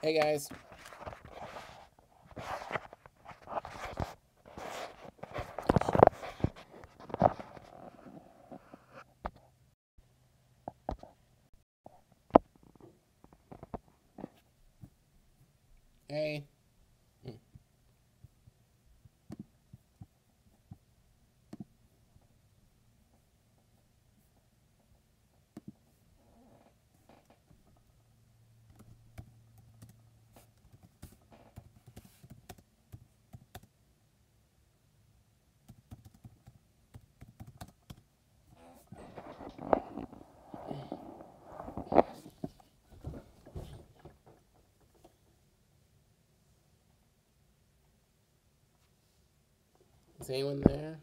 Hey guys. Hey. Is anyone there?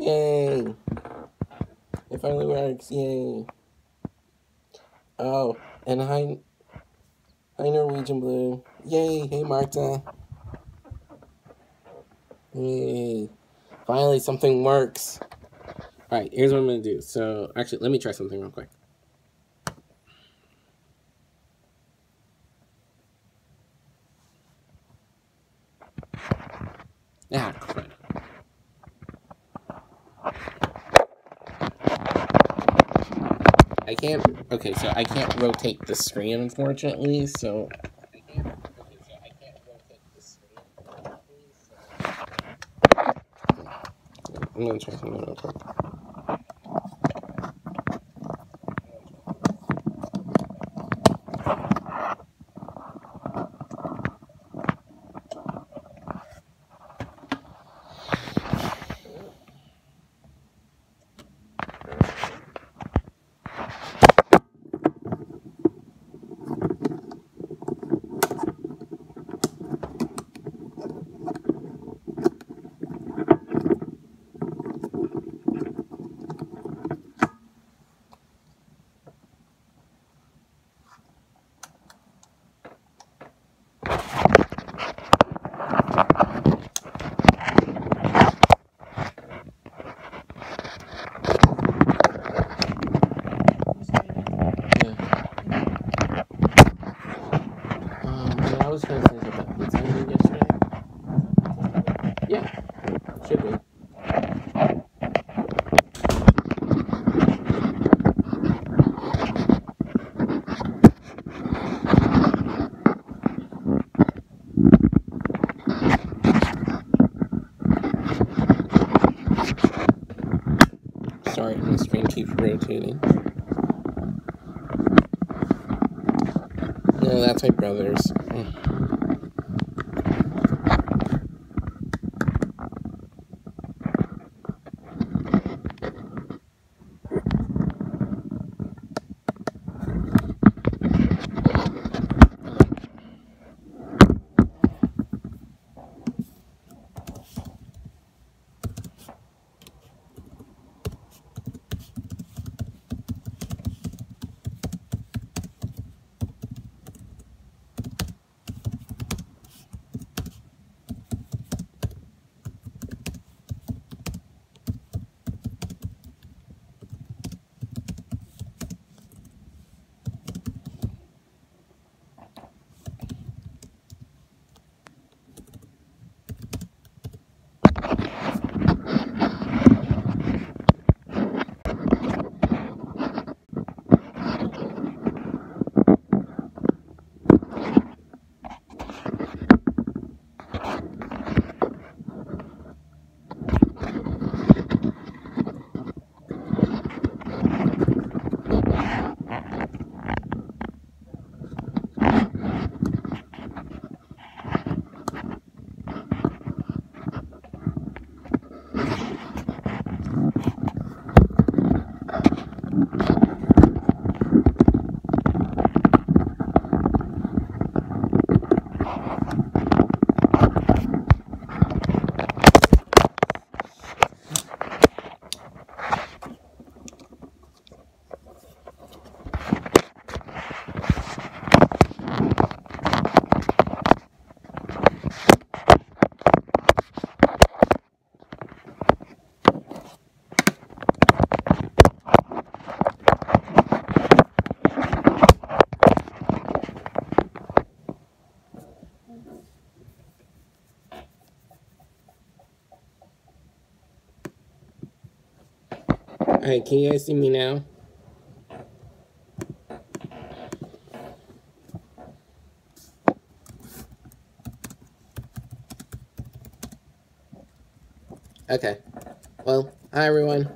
Yay! It finally works. Yay! Oh, and hi Norwegian Blue. Yay! Hey Marta. Yay! Finally, something works. All right, here's what I'm gonna do. So, actually, let me try something real quick. Ah, crud. I can't. Okay, so I can't rotate the screen, unfortunately. So. I'm gonna try something real quick. I was trying to think about pizza I made yesterday. Yeah, should be. Sorry, my screen keeps rotating. No, that's my brother's. Alright, can you guys see me now? Okay. Well, hi everyone.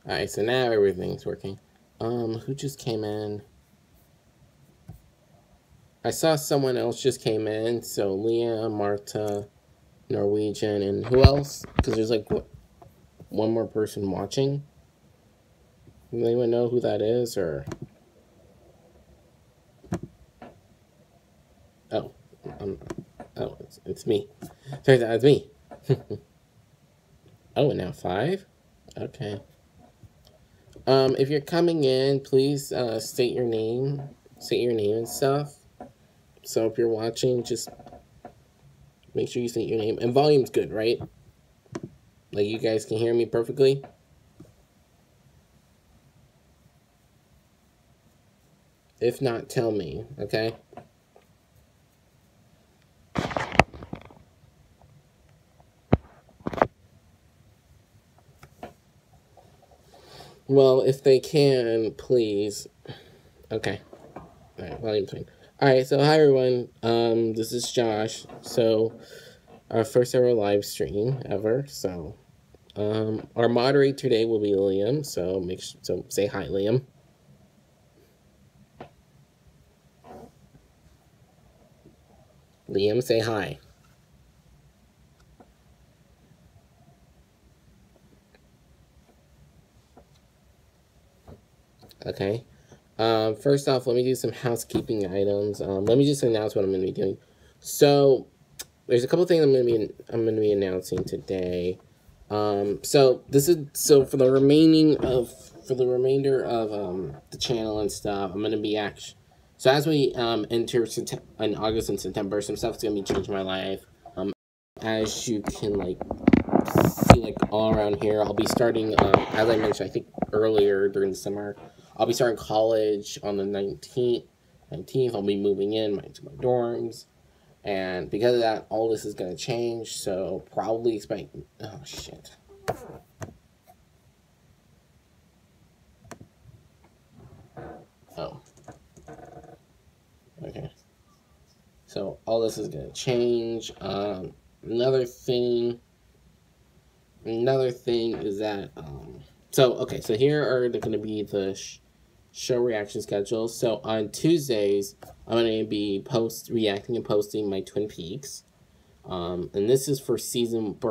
Alright, so now everything's working. Who just came in? I saw someone else just came in, so Leah, Marta, Norwegian, and who else? Because there's like one more person watching. Does anyone know who that is, or? Oh, oh, it's me. Turns out it's me. Oh, and now 5? Okay. If you're coming in, please state your name and stuff. So if you're watching, just make sure you state your name. And volume's good, right? Like, you guys can hear me perfectly? If not, tell me, okay? Well, if they can, please. Okay. Alright, volume's fine. Alright, so hi everyone. This is Josh. So, our first ever live stream ever. So, our moderator today will be Liam. So say hi, Liam. Liam, say hi. Okay. First off, let me do some housekeeping items. Let me just announce what I'm going to be doing. So, there's a couple things I'm going to be announcing today. So for the remainder of the channel and stuff, I'm going to be so as we enter in August and September, some stuff's going to be changing my life. As you can see all around here, I'll be starting as I mentioned, I think earlier during the summer, I'll be starting college on the 19th. I'll be moving to my dorms. And because of that, all this is going to change. So probably expect... Oh, shit. Oh. Okay. So all this is going to change. Another thing is that... So here are going to be the show reaction schedules. So on Tuesdays, I'm going to be reacting and posting my Twin Peaks. And this is for season 2.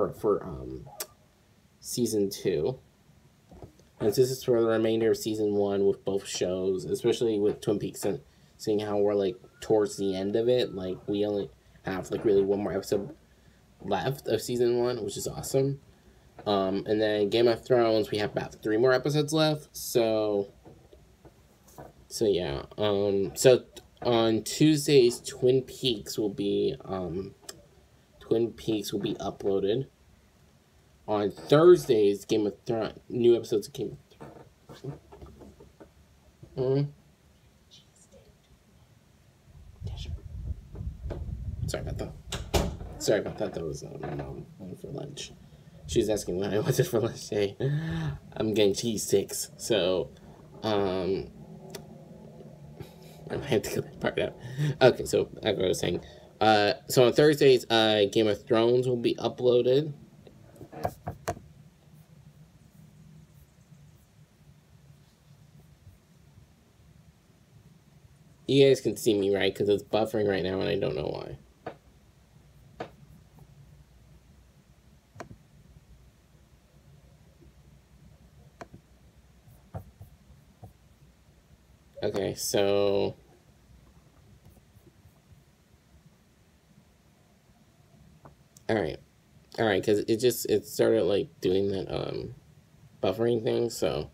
And this is for the remainder of season 1 with both shows, especially with Twin Peaks, and seeing how we're towards the end of it. We only have really one more episode left of season 1, which is awesome. And then Game of Thrones, we have about 3 more episodes left. So yeah. So on Tuesdays, Twin Peaks will be uploaded. On Thursdays, Game of Thrones, new episodes of Game of Thrones. Yeah, sure. Sorry about that. That was my mom went for lunch. She was asking when I wanted for lunch today. I'm getting cheese sticks, so I might have to get that part out. Okay, so like I was saying, so on Thursdays, Game of Thrones will be uploaded. You guys can see me, right? Because it's buffering right now, and I don't know why. Okay, so... Alright, because it started, doing that, buffering thing, so...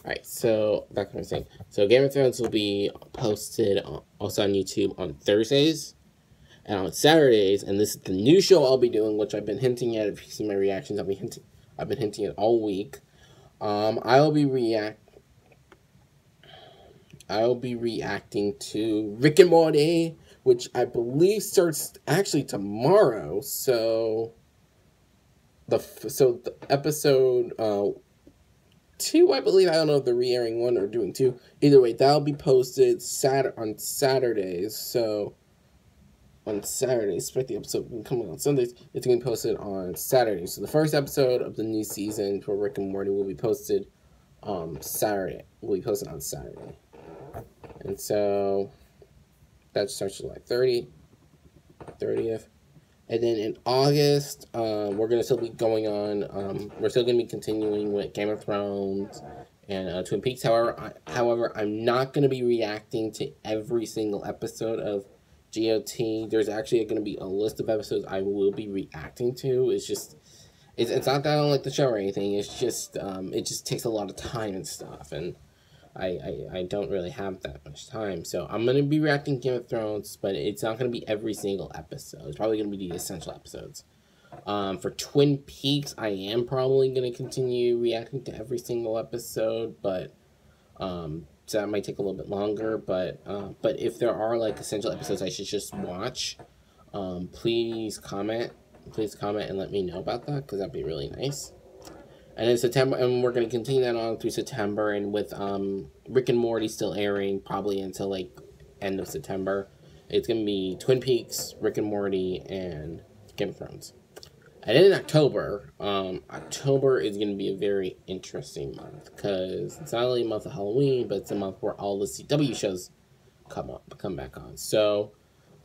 Alright, so, back to what I was saying. So, Game of Thrones will be posted also on YouTube on Thursdays. And on Saturdays, and this is the new show I'll be doing, which I've been hinting at. If you see my reactions, I've been hinting at all week. I'll be reacting to Rick and Morty, which I believe starts actually tomorrow. So the episode 2, I believe. I don't know if they're re-airing 1 or doing 2. Either way, that'll be posted on Saturdays. So on Saturdays, but the episode will be coming on Sundays. It's going to be posted on Saturdays. So the first episode of the new season for Rick and Morty will be posted Saturday. Will be posted on Saturday. And so that starts July 30th. And then in August, we're going to still be going on, we're still going to be continuing with Game of Thrones and Twin Peaks. However, I'm not going to be reacting to every single episode of GOT. There's actually going to be a list of episodes I will be reacting to. It's just, it's not that I don't like the show or anything. It's just, it just takes a lot of time and stuff. And I don't really have that much time. So I'm going to be reacting to Game of Thrones, but it's not going to be every single episode. It's probably going to be the essential episodes. For Twin Peaks, I am probably going to continue reacting to every single episode, but so that might take a little bit longer. But if there are like essential episodes I should just watch, please comment and let me know about that, because that'd be really nice. And in September, and we're going to continue that on through September, and with Rick and Morty still airing probably until like end of September. It's going to be Twin Peaks, Rick and Morty, and Game of Thrones. And then in October, October is going to be a very interesting month, because it's not only a month of Halloween, but it's a month where all the CW shows come back on. So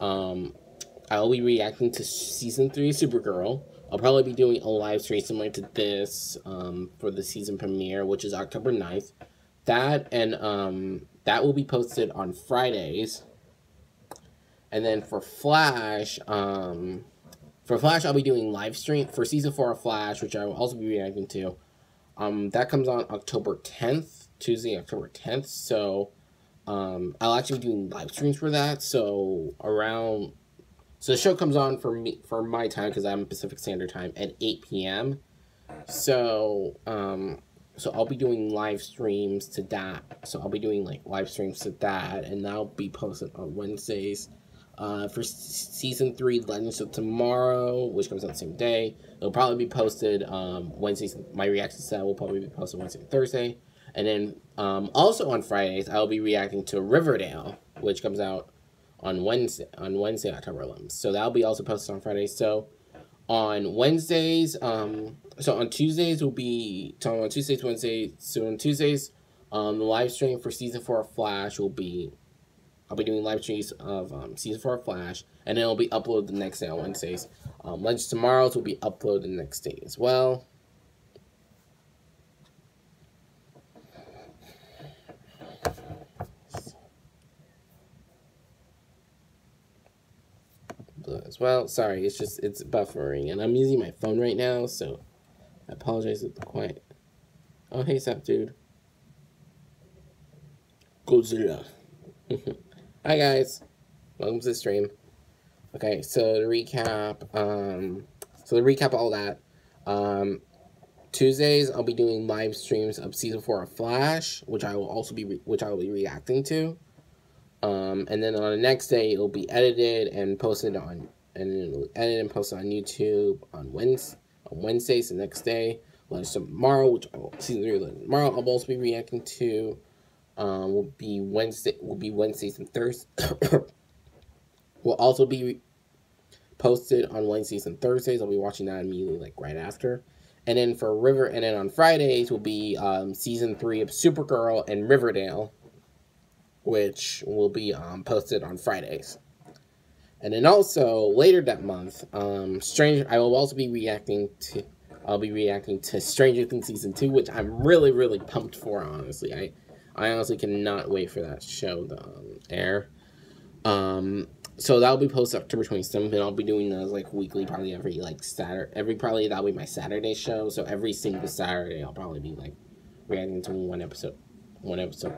I'll be reacting to season 3 of Supergirl. I'll probably be doing a live stream similar to this for the season premiere, which is October 9th. That will be posted on Fridays. And then for Flash, I'll be doing live stream for season 4 of Flash, which I will also be reacting to. That comes on October 10th, Tuesday, October 10th. So I'll actually be doing live streams for that. So the show comes on for my time, because I'm Pacific Standard Time, at 8 p.m. So I'll be doing live streams to that. So I'll be doing like live streams to that, and that'll be posted on Wednesdays. For season 3, Legends of Tomorrow, which comes out the same day, it'll probably be posted Wednesdays. My reaction set will probably be posted Wednesday and Thursday. And then also on Fridays, I'll be reacting to Riverdale, which comes out on Wednesday, October 11th. So that'll be also posted on Friday. So on Wednesdays, so on Tuesdays, Wednesdays. So on Tuesdays, the live stream for season 4 of Flash will be, I'll be doing live streams of season 4 of Flash, and then it'll be uploaded the next day on Wednesdays. Legends Tomorrow's will be uploaded the next day as well. As well. Sorry, it's buffering, and I'm using my phone right now, so I apologize with the quiet. Oh, hey, sup, dude. Godzilla. Hi, guys. Welcome to the stream. Okay, so to recap, all that, Tuesdays I'll be doing live streams of season 4 of Flash, which I will be reacting to. And then on the next day, it'll be edited and posted on, YouTube on Wednesdays the next day. Legends Tomorrow, season 3 of tomorrow, I'll also be reacting to. Will be Wednesdays and Thursdays. Will also be posted on Wednesdays and Thursdays. I'll be watching that immediately, like right after. And then on Fridays will be season 3 of Supergirl and Riverdale, which will be posted on Fridays. And then also later that month, I will also be reacting to. I'll be reacting to Stranger Things season 2, which I'm really, really pumped for. Honestly, I honestly cannot wait for that show to air. So that'll be posted October 27th, and I'll be doing those like weekly, probably every like Saturday. Probably that'll be my Saturday show. So every single Saturday, I'll probably be like reacting to one episode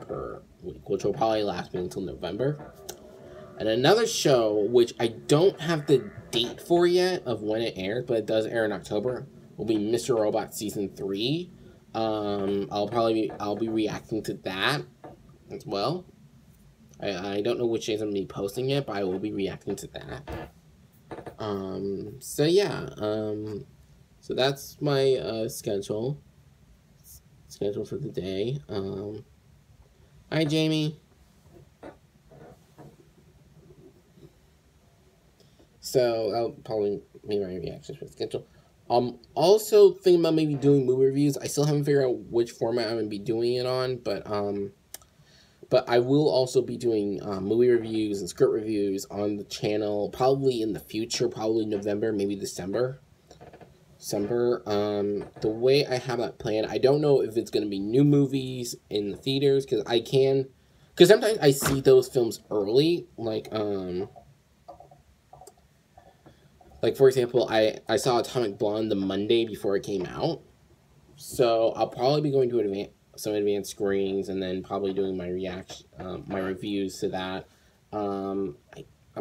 per week, which will probably last me until November. And another show, which I don't have the date for yet of when it airs, but it does air in October, will be Mr. Robot season 3. I'll be reacting to that as well. I don't know which days I'm going to be posting it, but I will be reacting to that. So yeah, So that's my schedule for the day. Hi, Jamie. So I'll probably make my reactions for the schedule. Also thinking about maybe doing movie reviews. I still haven't figured out which format I'm gonna be doing it on, but I will also be doing movie reviews and script reviews on the channel probably in the future, probably November, maybe December. The way I have that planned, I don't know if it's gonna be new movies in the theaters because sometimes I see those films early, like for example, I saw Atomic Blonde the Monday before it came out, so I'll probably be going to some advanced screenings and then probably doing my my reviews to that. I'm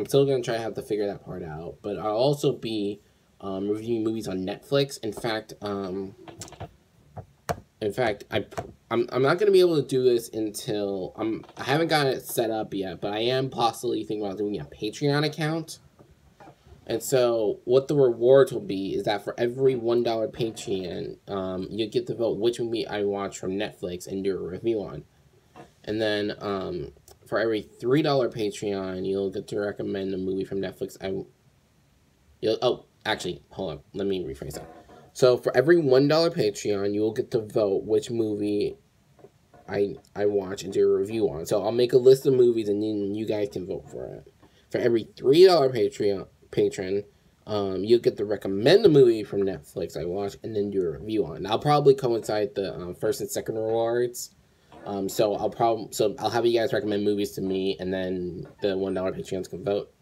still gonna try to have to figure that part out, but I'll also be reviewing movies on Netflix. In fact, I'm not gonna be able to do this until I haven't got it set up yet, but I am possibly thinking about doing a Patreon account. And so what the rewards will be is that for every $1 Patreon, you get to vote which movie I watch from Netflix and do a review on. And then for every $3 Patreon, you'll get to recommend a movie from Netflix. Actually, hold on. Let me rephrase that. So for every $1 Patreon, you will get to vote which movie I watch and do a review on. So I'll make a list of movies and then you guys can vote for it. For every $3 patron, you'll get to recommend a movie from Netflix I watch and then do a review on. I'll probably coincide the first and second rewards. So I'll have you guys recommend movies to me, and then the $1 Patreons can vote.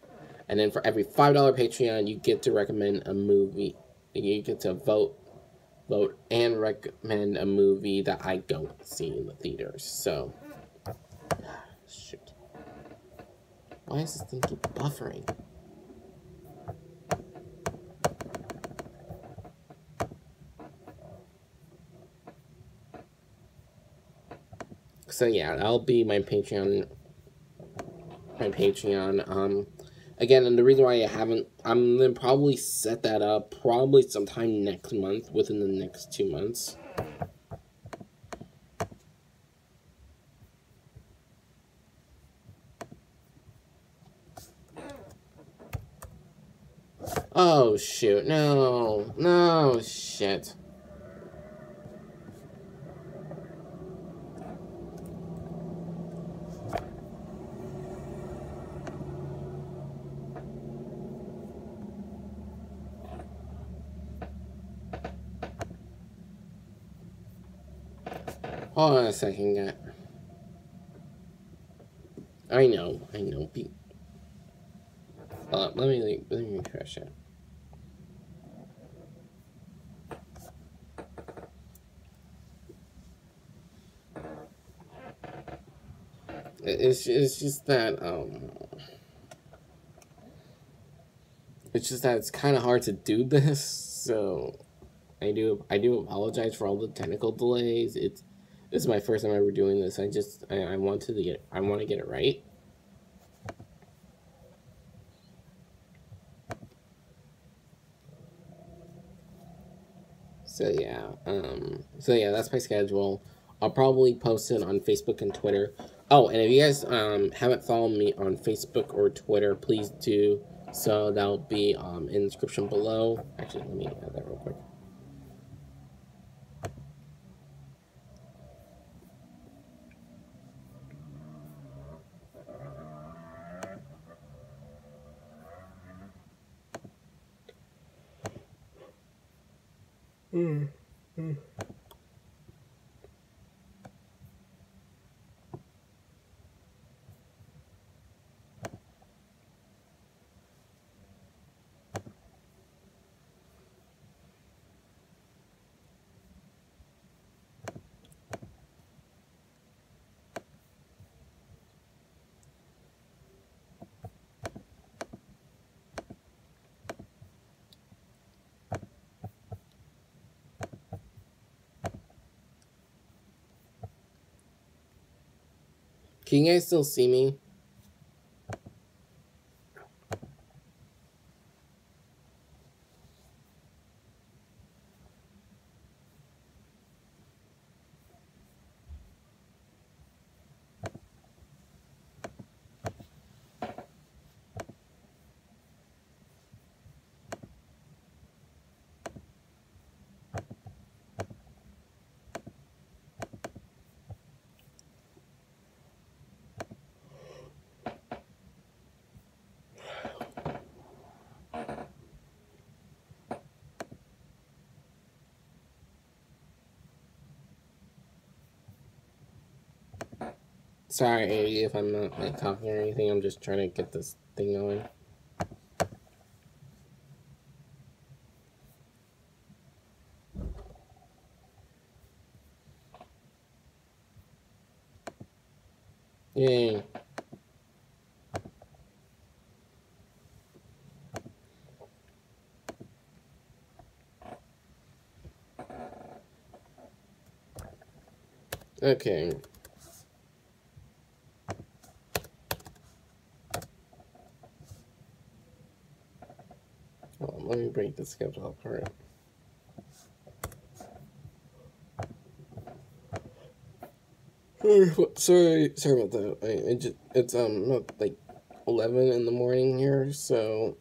And then for every $5 Patreon, you get to recommend a movie. You get to vote and recommend a movie that I don't see in the theaters. So, shoot. Why does this thing keep buffering? So yeah, that'll be my Patreon. Again, and the reason why I'm gonna probably set that up probably sometime next month, within the next 2 months. Oh shoot, no, shit. Hold on a second, guys. I know. Let me refresh it. It's just that it's kind of hard to do this. So I do apologize for all the technical delays. This is my first time ever doing this. I want to get it right. So yeah, that's my schedule. I'll probably post it on Facebook and Twitter. Oh, and if you guys haven't followed me on Facebook or Twitter, please do. So that'll be in the description below. Actually, let me add that real quick. Can you guys still see me? Sorry if I'm not like talking or anything. I'm just trying to get this thing going. Yay. Okay. Well, let me break the schedule apart. Sorry about that. It's not like 11 in the morning here, so.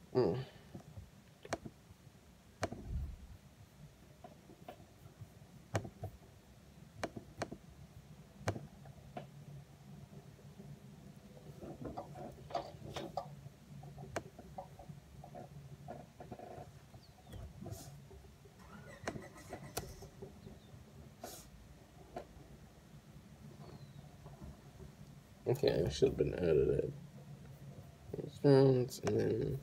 Okay, I should have been edited. Rounds, and then.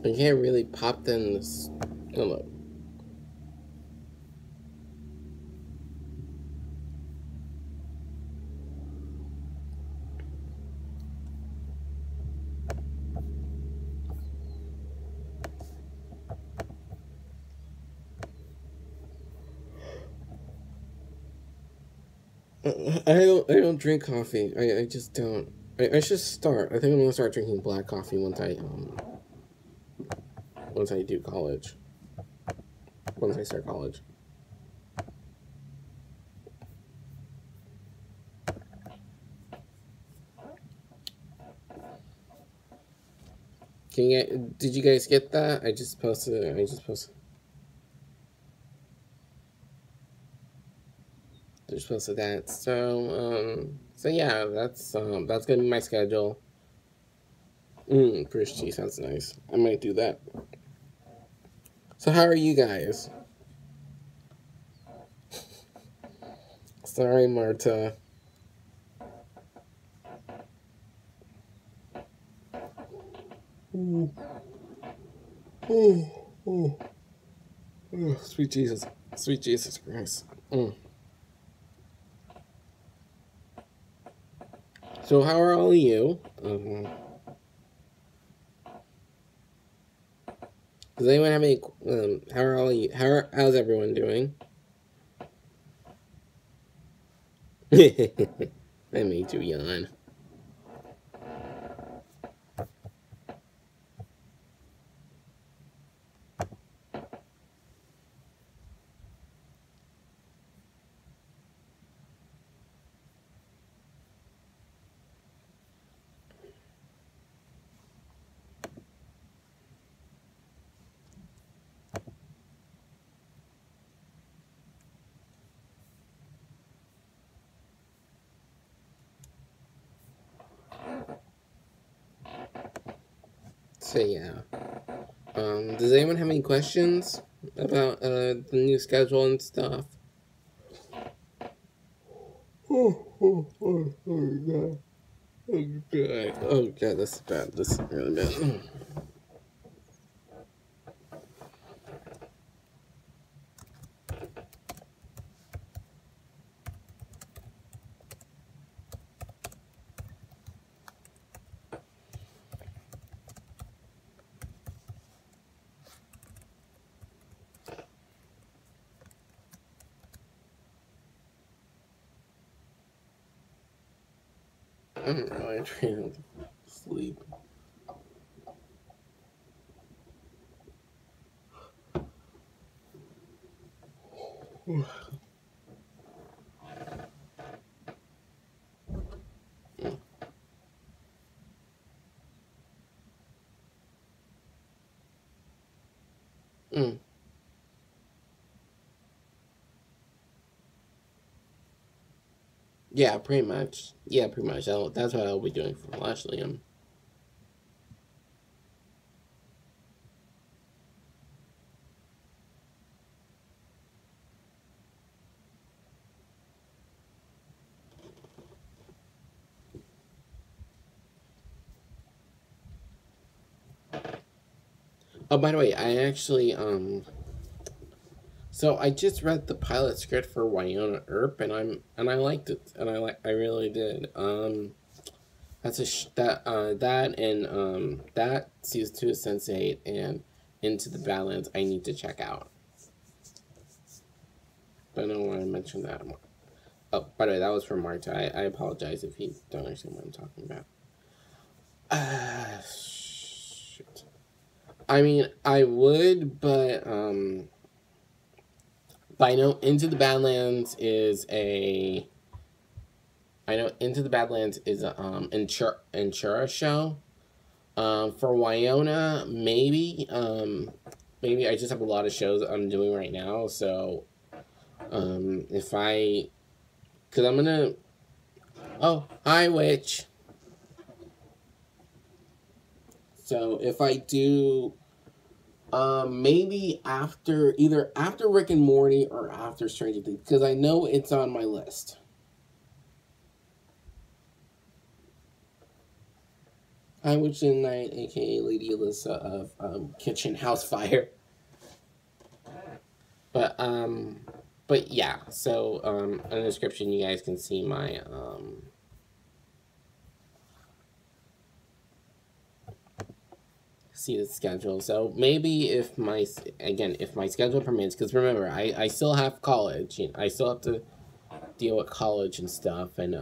I can't really pop in this. Hello. I don't drink coffee. I just don't. I should start. I think I'm gonna start drinking black coffee once I do college. Once I start college. Did you guys get that? I just posted. Just posted that. So yeah, that's gonna be my schedule. Fish cheese sounds nice. I might do that. So how are you guys? Sorry, Marta. Oh, sweet Jesus. Sweet Jesus Christ. So how are all of you? Does anyone have any, how are all of you, how's everyone doing? I made you yawn. So yeah. Does anyone have any questions about the new schedule and stuff? Oh god. Oh god, this is bad. This is really bad. I'm really trying to sleep. Mm. Yeah, pretty much. Yeah, pretty much. That's what I'll be doing for Lashley. Oh, by the way, I actually so I just read the pilot script for Wynonna Earp, and I liked it, and I really did. That's that and that season 2 of Sense8 and Into the Badlands I need to check out. But I don't want to mention that more. Oh, by the way, that was from Marta. I apologize if you don't understand what I'm talking about. Shit. I mean, I would, but I know Into the Badlands is a. I know Into the Badlands is a Insura show. For Wynonna, maybe I just have a lot of shows I'm doing right now. So, if I, cause I'm gonna. Oh, hi, witch. So if I do, maybe either after Rick and Morty or after Stranger Things, because I know it's on my list. Hi, Witch in the Night, aka Lady Alyssa of Kitchen House Fire. But yeah. So in the description, you guys can see my see the schedule. So maybe if my schedule permits, because remember I still have college. I still have to deal with college and stuff, and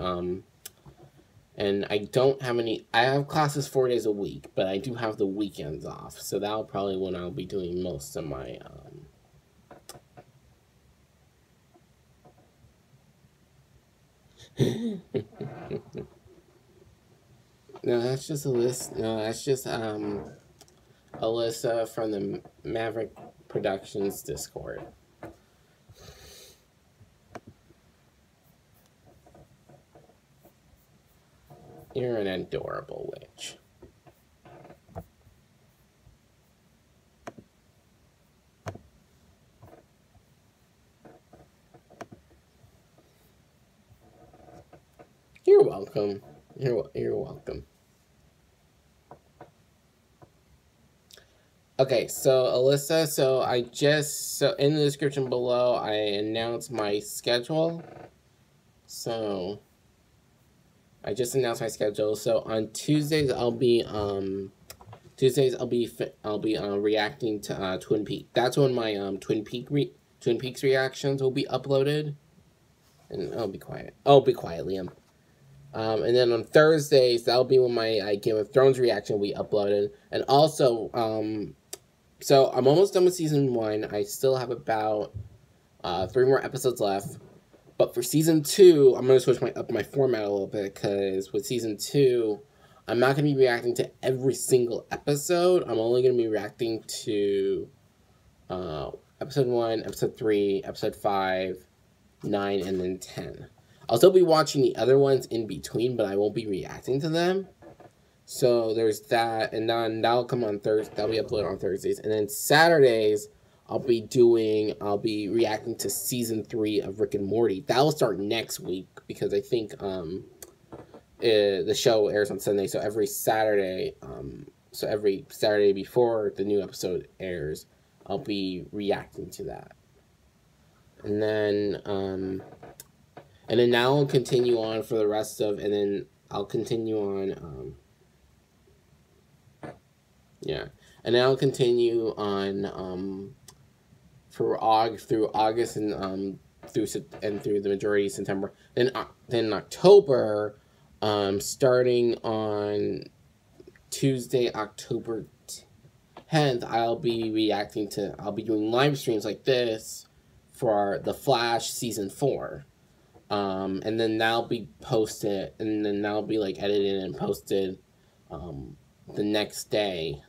I don't have any. I have classes 4 days a week, but I do have the weekends off. So that'll probably when I'll be doing most of my No, that's just a list. No, that's just Alyssa from the Maverick Productions Discord. You're an adorable witch. You're welcome. You're welcome. Okay, so Alyssa, so in the description below, I announced my schedule. So I just announced my schedule. So on Tuesdays I'll be reacting to Twin Peaks. That's when my Twin Peaks reactions will be uploaded. And I'll be quiet. Oh, be quiet, Liam. And then on Thursdays, that'll be when my Game of Thrones reaction will be uploaded. And also, so I'm almost done with season 1. I still have about 3 more episodes left. But for season 2, I'm gonna switch up my format a little bit, because with season 2, I'm not gonna be reacting to every single episode. I'm only gonna be reacting to episode 1, episode 3, episode 5, 9, and then 10. I'll still be watching the other ones in between, but I won't be reacting to them. So there's that, and then that'll come on Thursday. That'll be uploaded on Thursdays, and then Saturdays I'll be reacting to season 3 of Rick and Morty. That'll start next week, because I think the show airs on Sunday, so every Saturday, before the new episode airs, I'll be reacting to that, and then now I'll continue on for the rest of, and then I'll continue on, and then I'll continue on, through August and through the majority of September. Then in October, Starting on Tuesday, October 10th, I'll be doing live streams like this for The Flash Season 4. And then that'll be posted, and then that'll be like edited and posted the next day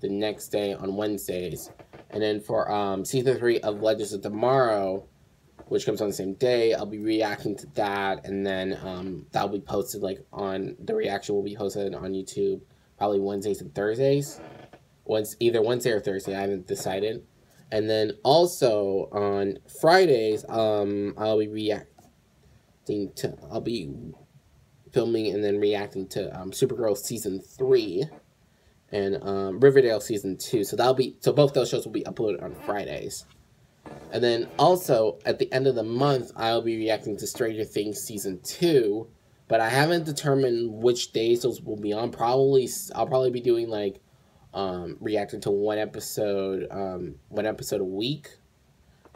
on Wednesdays. And then for Season 3 of Legends of Tomorrow, which comes on the same day, I'll be reacting to that, and then that'll be posted the reaction will be posted on YouTube probably Wednesdays and Thursdays. Either Wednesday or Thursday, I haven't decided. And then also on Fridays, I'll be filming and then reacting to Supergirl Season 3 and Riverdale Season 2. So both those shows will be uploaded on Fridays. And then also at the end of the month, I'll be reacting to Stranger Things Season 2, but I haven't determined which days those will be on. I'll probably be doing reacting to one episode a week,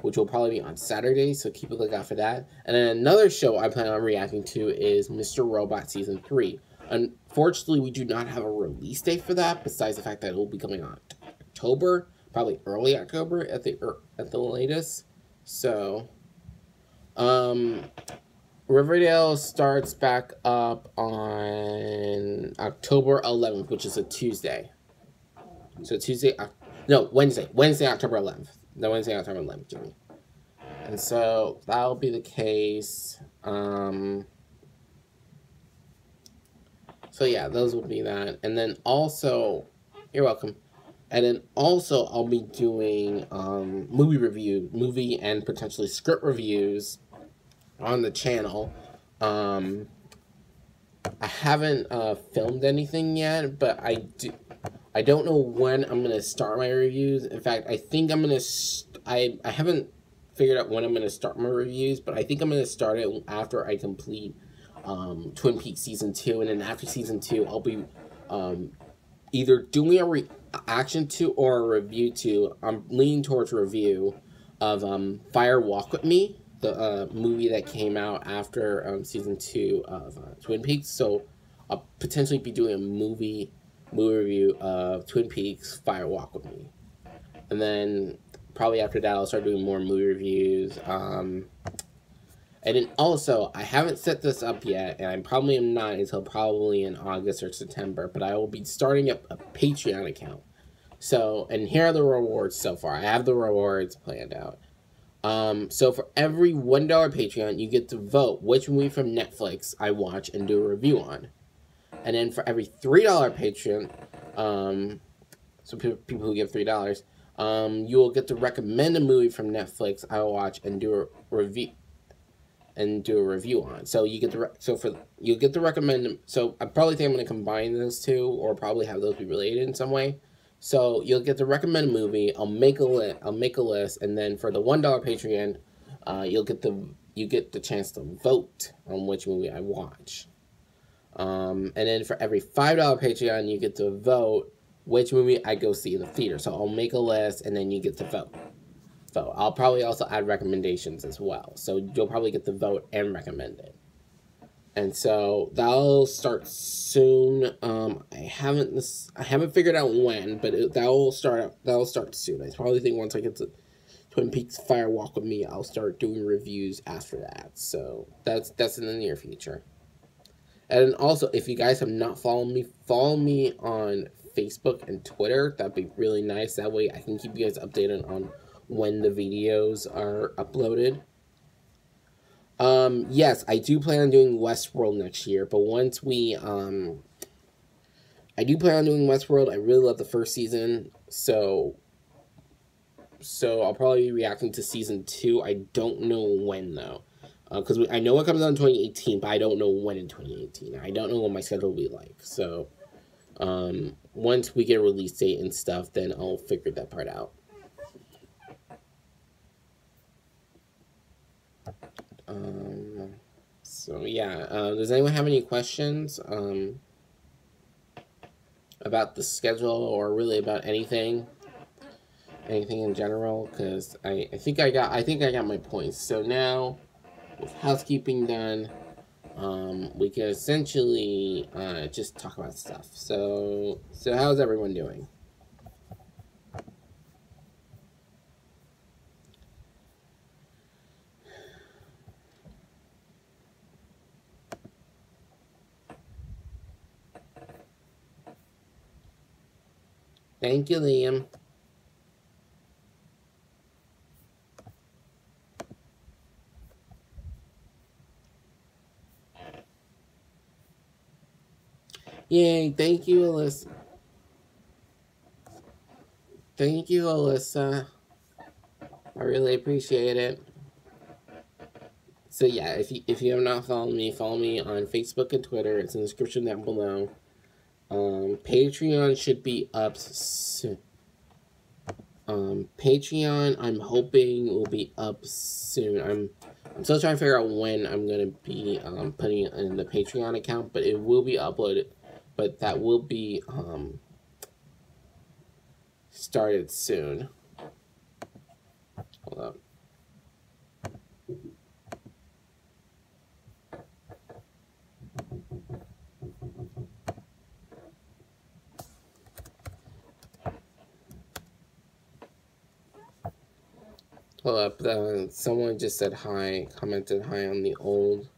which will probably be on Saturday, so keep a lookout for that. And then another show I plan on reacting to is Mr. Robot Season 3. Unfortunately, we do not have a release date for that, besides the fact that it will be coming on October, probably early October at the latest. So, Riverdale starts back up on October 11th, which is a Tuesday. So Wednesday, October 11th. No, Wednesday, October 11th, Jimmy. And so that'll be the case. So yeah, those will be that. And then also, you're welcome. And then also, I'll be doing movie and potentially script reviews on the channel. I haven't filmed anything yet, but I don't know when I'm gonna start my reviews. In fact, I think I'm gonna. I haven't figured out when I'm gonna start my reviews, but I think I'm gonna start it after I complete Twin Peaks Season 2, and then after Season 2, I'll be either doing a reaction to or a review to. I'm leaning towards review of Fire Walk With Me, the movie that came out after Season 2 of Twin Peaks. So I'll potentially be doing a movie review of Twin Peaks Fire Walk With Me. And then probably after that, I'll start doing more movie reviews. And then also, I haven't set this up yet, and I probably am not until probably in August or September, but I will be starting up a Patreon account. So, and here are the rewards so far. I have the rewards planned out. So for every $1 Patreon, you get to vote which movie from Netflix I watch and do a review on. And then for every $3 Patreon, so people who give $3, you will get to recommend a movie from Netflix I watch and do a review on. So you get to recommend. So I probably think I'm going to combine those two, or probably have those be related in some way. So you'll get to recommend a movie. I'll make a list, and then for the $1 Patreon, you get the chance to vote on which movie I watch. And then for every $5 Patreon, you get to vote which movie I go see in the theater. So I'll make a list, and then you get to vote. So I'll probably also add recommendations as well. So you'll probably get to vote and recommend it. And so that'll start soon. I haven't figured out when, but that'll start soon. I probably think once I get to Twin Peaks Fire Walk With Me, I'll start doing reviews after that. So that's in the near future. And also, if you guys have not followed me, follow me on Facebook and Twitter. That'd be really nice. That way I can keep you guys updated on when the videos are uploaded. Yes, I do plan on doing Westworld next year, but once we, I do plan on doing Westworld. I really love the first season, so I'll probably be reacting to Season 2. I don't know when, though, because I know it comes out in 2018, but I don't know when in 2018. I don't know what my schedule will be like, so, once we get a release date and stuff, then I'll figure that part out. So yeah, does anyone have any questions about the schedule, or really about anything in general? Because I think I got my points. So now, with housekeeping done, we can essentially just talk about stuff. So how's everyone doing? Thank you, Liam. Yay, thank you, Alyssa. Thank you, Alyssa. I really appreciate it. So yeah, if you have not followed me, follow me on Facebook and Twitter. It's in the description down below. Patreon should be up soon. Patreon, I'm hoping will be up soon. I'm still trying to figure out when I'm gonna be putting it in the Patreon account, but it will be uploaded. But that will be started soon. Hold up. Hold up. Someone just said hi, commented hi on the old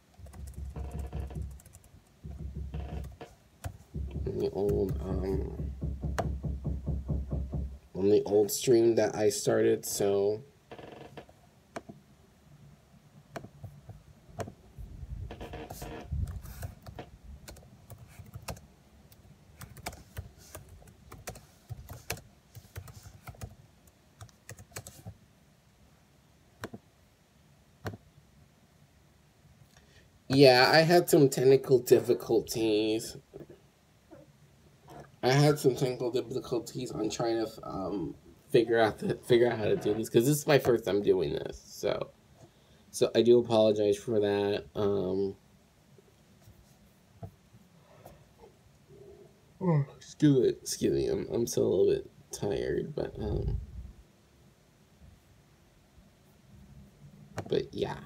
on the old stream that I started, so yeah, I had some technical difficulties. On trying to figure out how to do this, because this is my first time doing this. So I do apologize for that. Excuse me. I'm still a little bit tired, but yeah.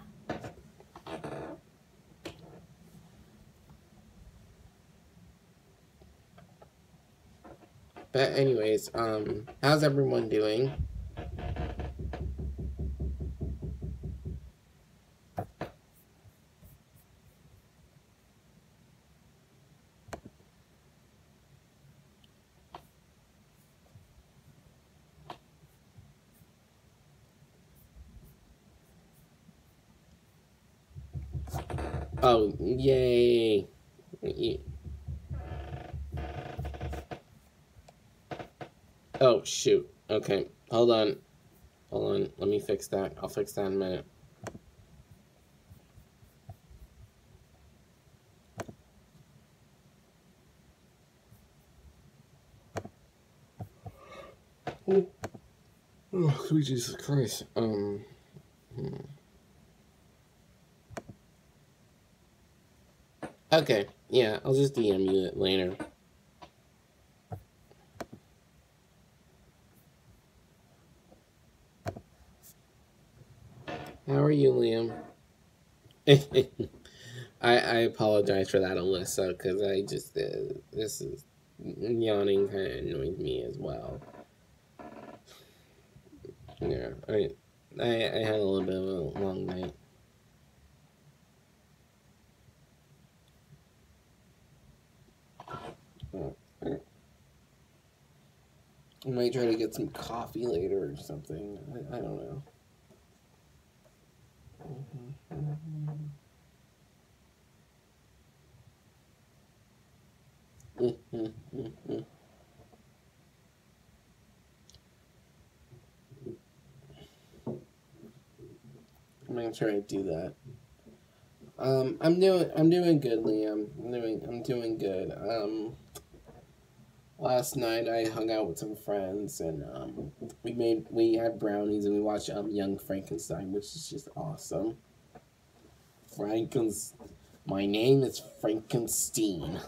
But anyways, how's everyone doing? Oh, yay. Oh, shoot. Okay, hold on. Let me fix that. I'll fix that in a minute. Oh, sweet Jesus Christ. Okay, yeah, I'll just DM you it later. How are you, Liam? I apologize for that, Alyssa, because I just this is yawning kind of annoys me as well. Yeah, I had a little bit of a long night. I might try to get some coffee later or something. I don't know. I'm gonna try to do that. I'm doing good, Liam. I'm doing good. Last night I hung out with some friends and we had brownies and we watched Young Frankenstein, which is just awesome. My name is Frankenstein.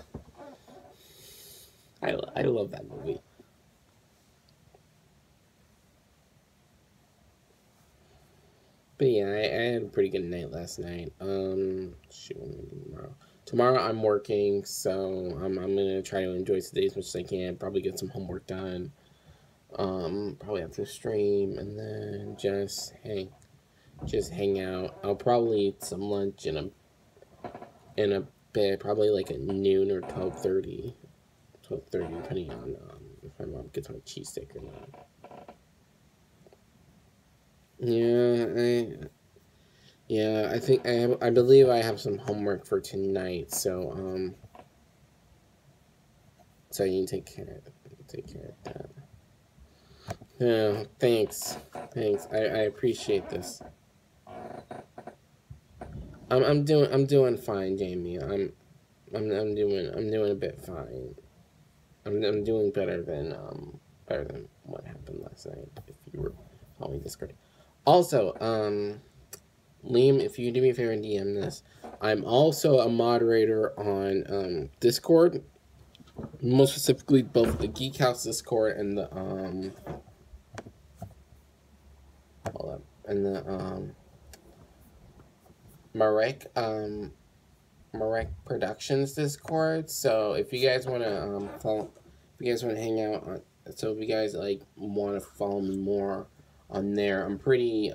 I love that movie. But yeah, I had a pretty good night last night. Shoot, what am I gonna do tomorrow? Tomorrow I'm working, so I'm gonna try to enjoy today as much as I can. Probably get some homework done. Probably after stream, and then just hang out. I'll probably eat some lunch in a bit, probably like at noon or 12:30, depending on if my mom gets my cheesesteak or not. Yeah, I think I believe I have some homework for tonight, so so you can take care of that. Yeah, thanks. I appreciate this. I'm doing fine, Jamie. I'm doing a bit fine. I'm doing better than what happened last night. If you were following Discord. Also, Liam, if you do me a favor and DM this, I'm also a moderator on Discord. Most specifically, both the Geek House Discord and the hold up, and the Marek Productions Discord. So if you guys want to follow, if you guys want to hang out, so if you guys like want to follow me more on there, I'm pretty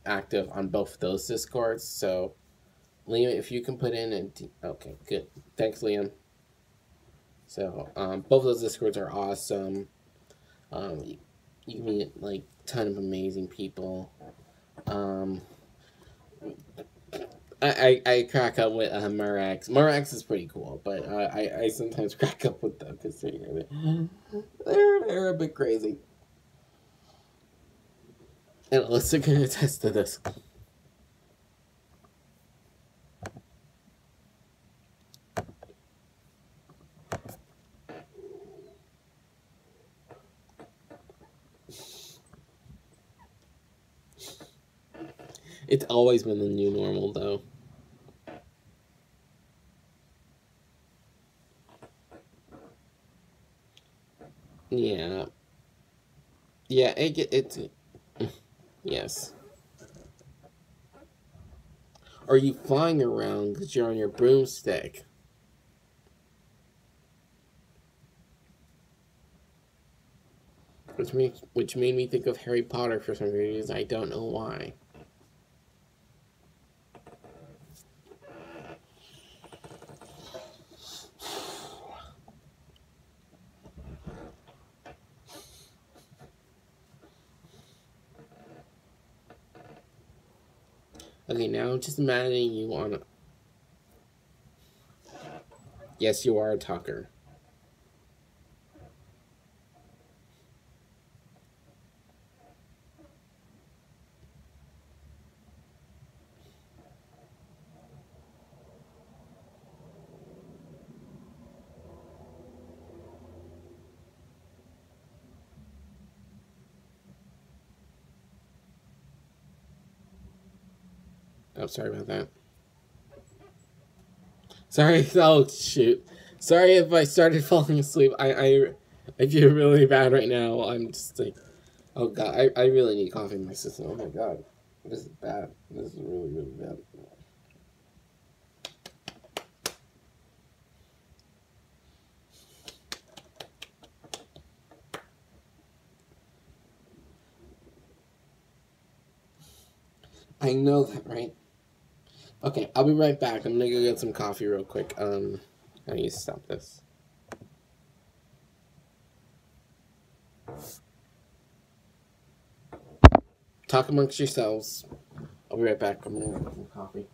active on both those Discords. So Liam, if you can put in okay, good. Thanks, Liam. So both of those Discords are awesome. You can meet like a ton of amazing people. I crack up with Marax. Marax is pretty cool, but I sometimes crack up with them because they're a bit crazy. And Alyssa can attest to this. It's always been the new normal, though. Yeah. Yeah, it's... Yes. Are you flying around because you're on your broomstick? Which made me think of Harry Potter for some reason. I don't know why. Okay, now just imagining you on a... Yes, you are a talker. Oh, sorry about that. Sorry. Oh, shoot. Sorry if I started falling asleep. I feel really bad right now. I'm just like, oh god, I really need coffee in my system. Oh my god, this is bad. This is really, really bad. I know that, right? Okay, I'll be right back. I'm gonna go get some coffee real quick. I need to stop this. Talk amongst yourselves. I'll be right back. I'm gonna get some coffee.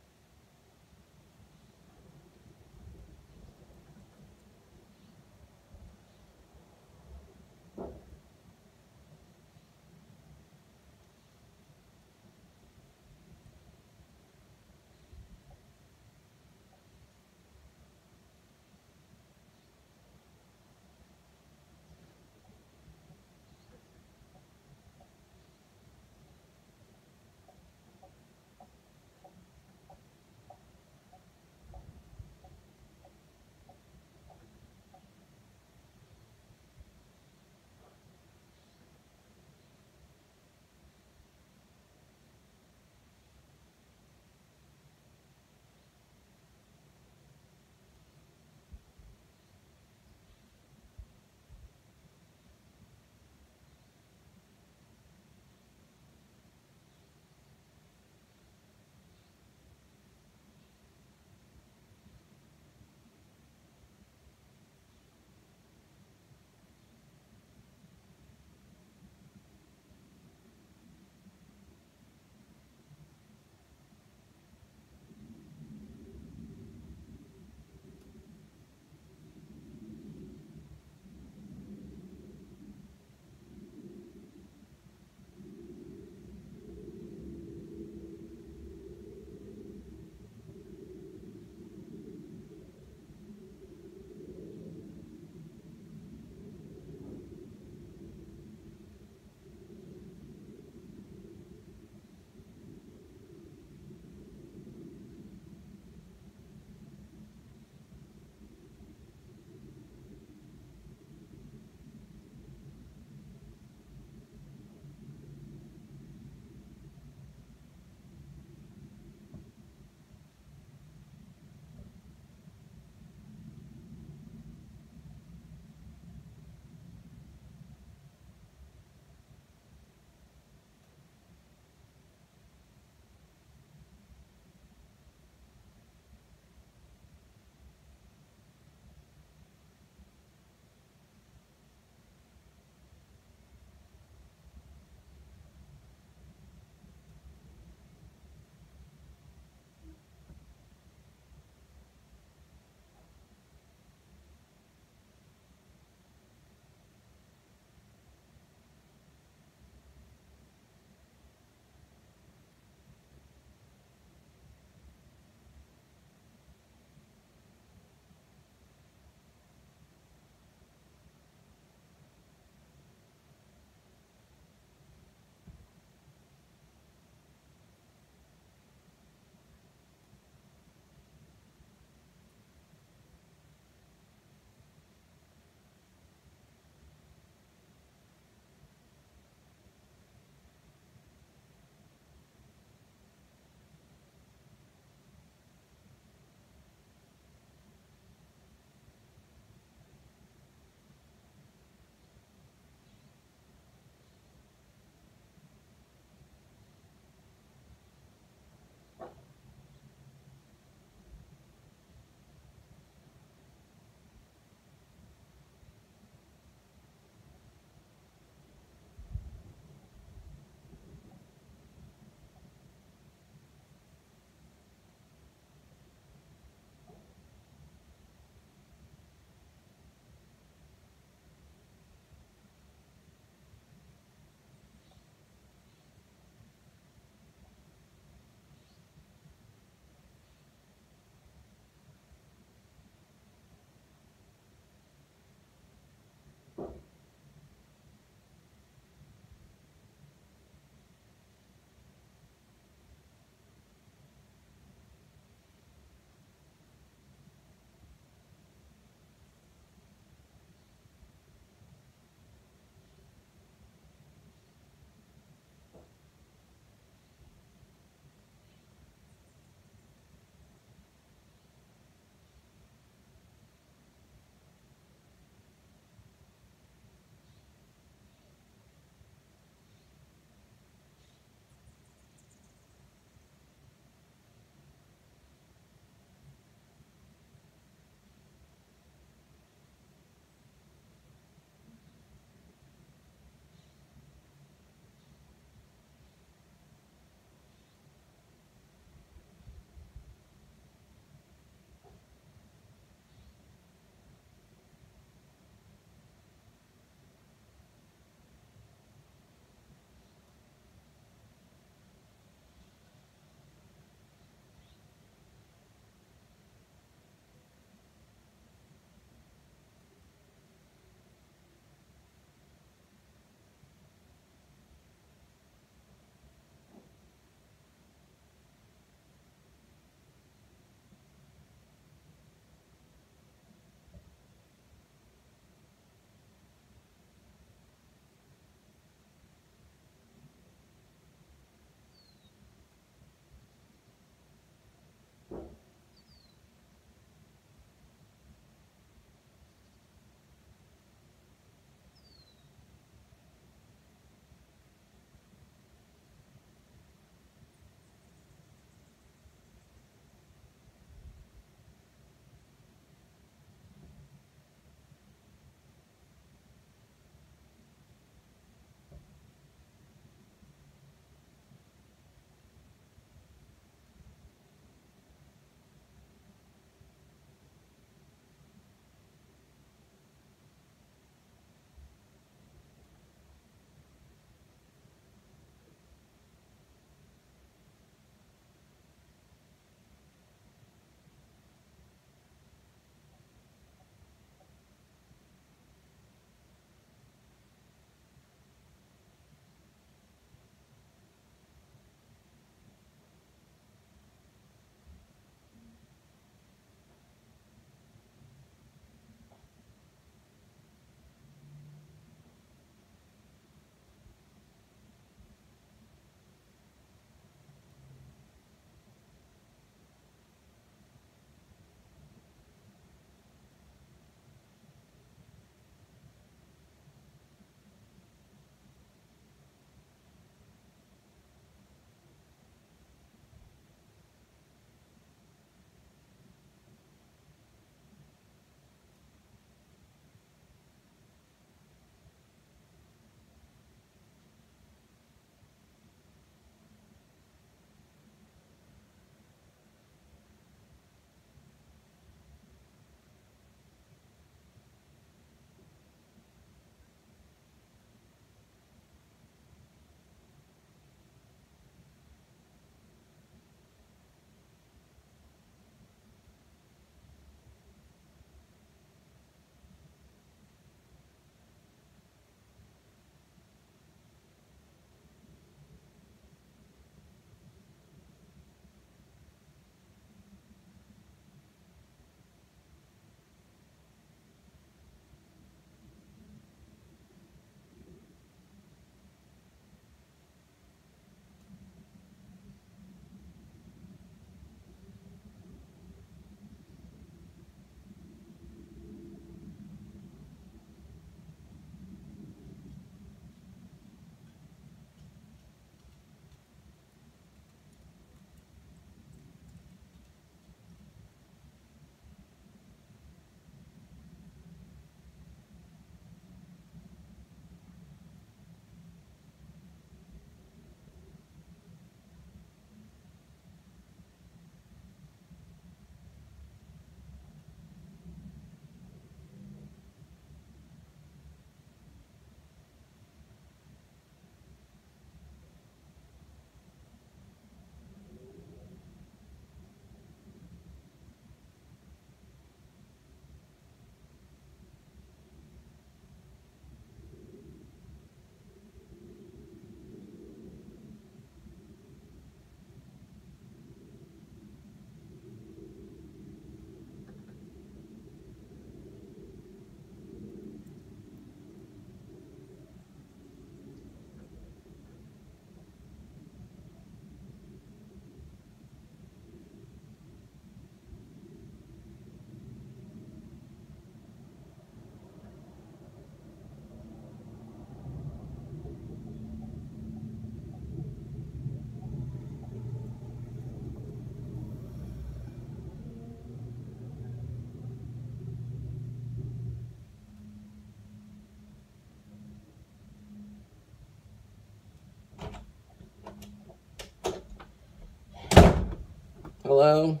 Hello?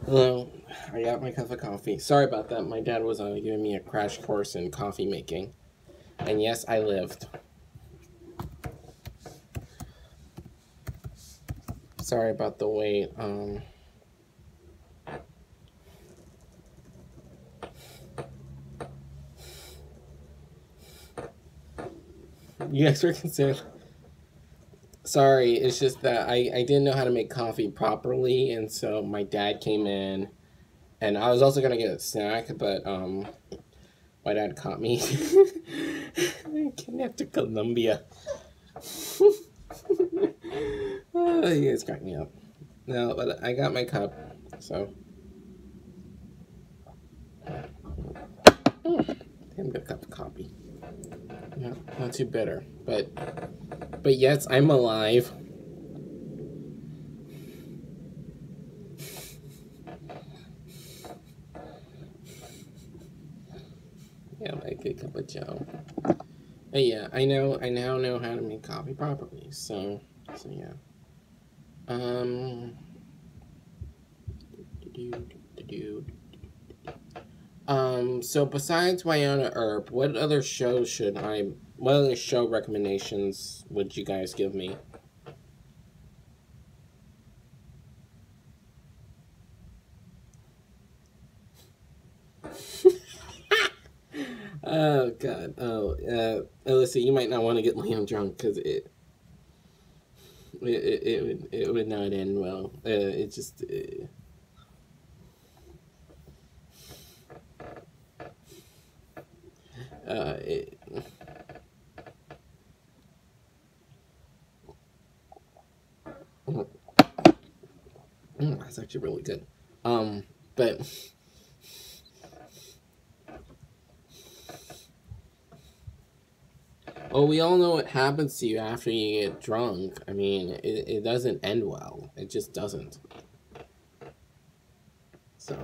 Hello? I got my cup of coffee. Sorry about that. My dad was giving me a crash course in coffee making. And yes, I lived. Sorry about the wait. You guys were concerned. Sorry, it's just that I didn't know how to make coffee properly, and so my dad came in, and I was also gonna get a snack, but my dad caught me. I kidnapped to Colombia. Oh, you guys cracked me up. No, but I got my cup, so. Damn good cup of coffee. Yeah, not too bitter, but yes, I'm alive. Yeah, my good cup of joe. But yeah, I now know how to make coffee properly. So yeah. So besides Wynonna Earp, what other show recommendations would you guys give me? Oh god. Alyssa, you might not want to get Liam drunk because it would not end well. It just. That's actually really good. But. Well, we all know what happens to you after you get drunk. I mean, it doesn't end well. It just doesn't. So,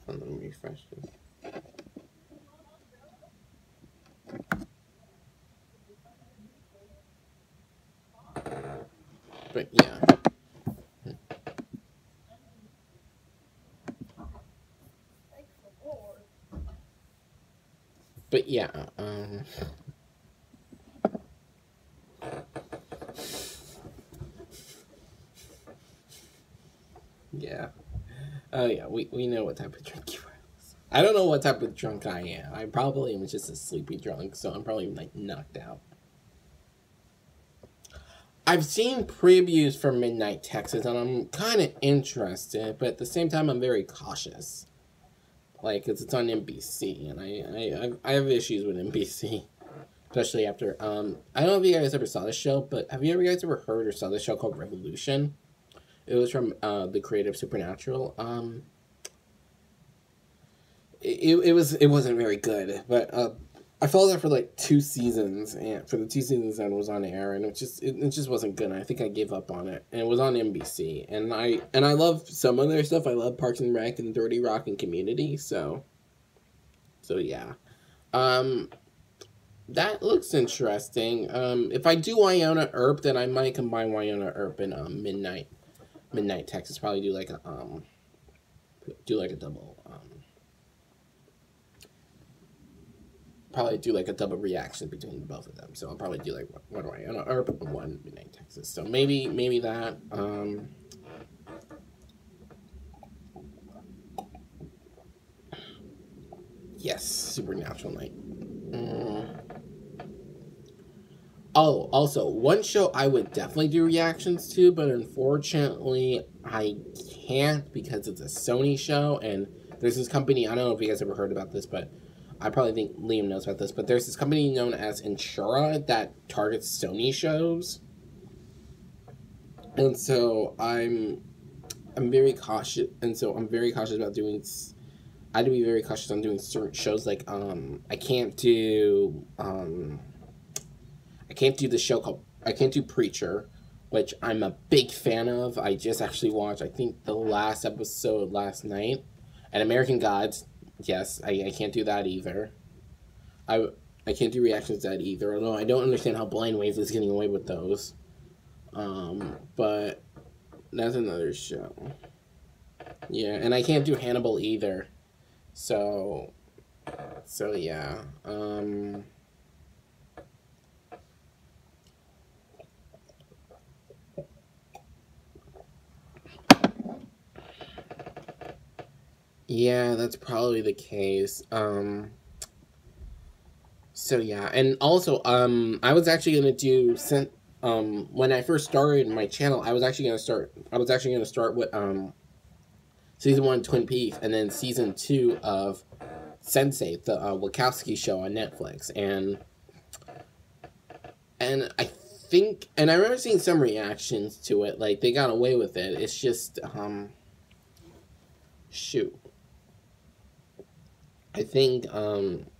let me refresh this. But yeah. But yeah, yeah. Oh yeah, we know what type of drunk you are. I don't know what type of drunk I am. I probably am just a sleepy drunk, so I'm probably like knocked out. I've seen previews for Midnight Texas, and I'm kind of interested, but at the same time, I'm very cautious. Like, cause it's on NBC, and I have issues with NBC, especially after I don't know if you guys ever saw this show, but have you guys ever heard or saw this show called Revolution? It was from the creator of Supernatural. It wasn't very good, but I followed that for like 2 seasons, and for the 2 seasons that it was on air, and it just wasn't good. I think I gave up on it, and it was on NBC, and I love some of their stuff. I love Parks and Rec and 30 Rock and Community, so yeah. That looks interesting. If I do Wynonna Earp, then I might combine Wynonna Earp and Midnight Texas. Probably do like a double. Probably do like a double reaction between both of them. So I'll probably do like one Wynonna Earp and one Midnight Texas. So maybe that. Yes, Supernatural Night. Oh, also, one show I would definitely do reactions to, but unfortunately, I can't because it's a Sony show, and there's this company, I don't know if you guys ever heard about this, but I probably think Liam knows about this, but there's this company known as Insura that targets Sony shows, and so I'm very cautious, I'm very cautious about doing, I had to be very cautious on doing certain shows, like, I can't do the show called, I can't do Preacher, which I'm a big fan of. I just actually watched, I think, the last episode last night. And American Gods, yes, I can't do that either. I can't do reactions to that either, although I don't understand how Blind Waves is getting away with those. But That's another show. Yeah, and I can't do Hannibal either. So yeah. Yeah, that's probably the case. So yeah, and also, I was actually gonna do when I first started my channel, I was actually gonna start with season 1 Twin Peaks, and then season 2 of Sense8, the Wachowski show on Netflix, and I think, and I remember seeing some reactions to it, like they got away with it. It's just shoot, I think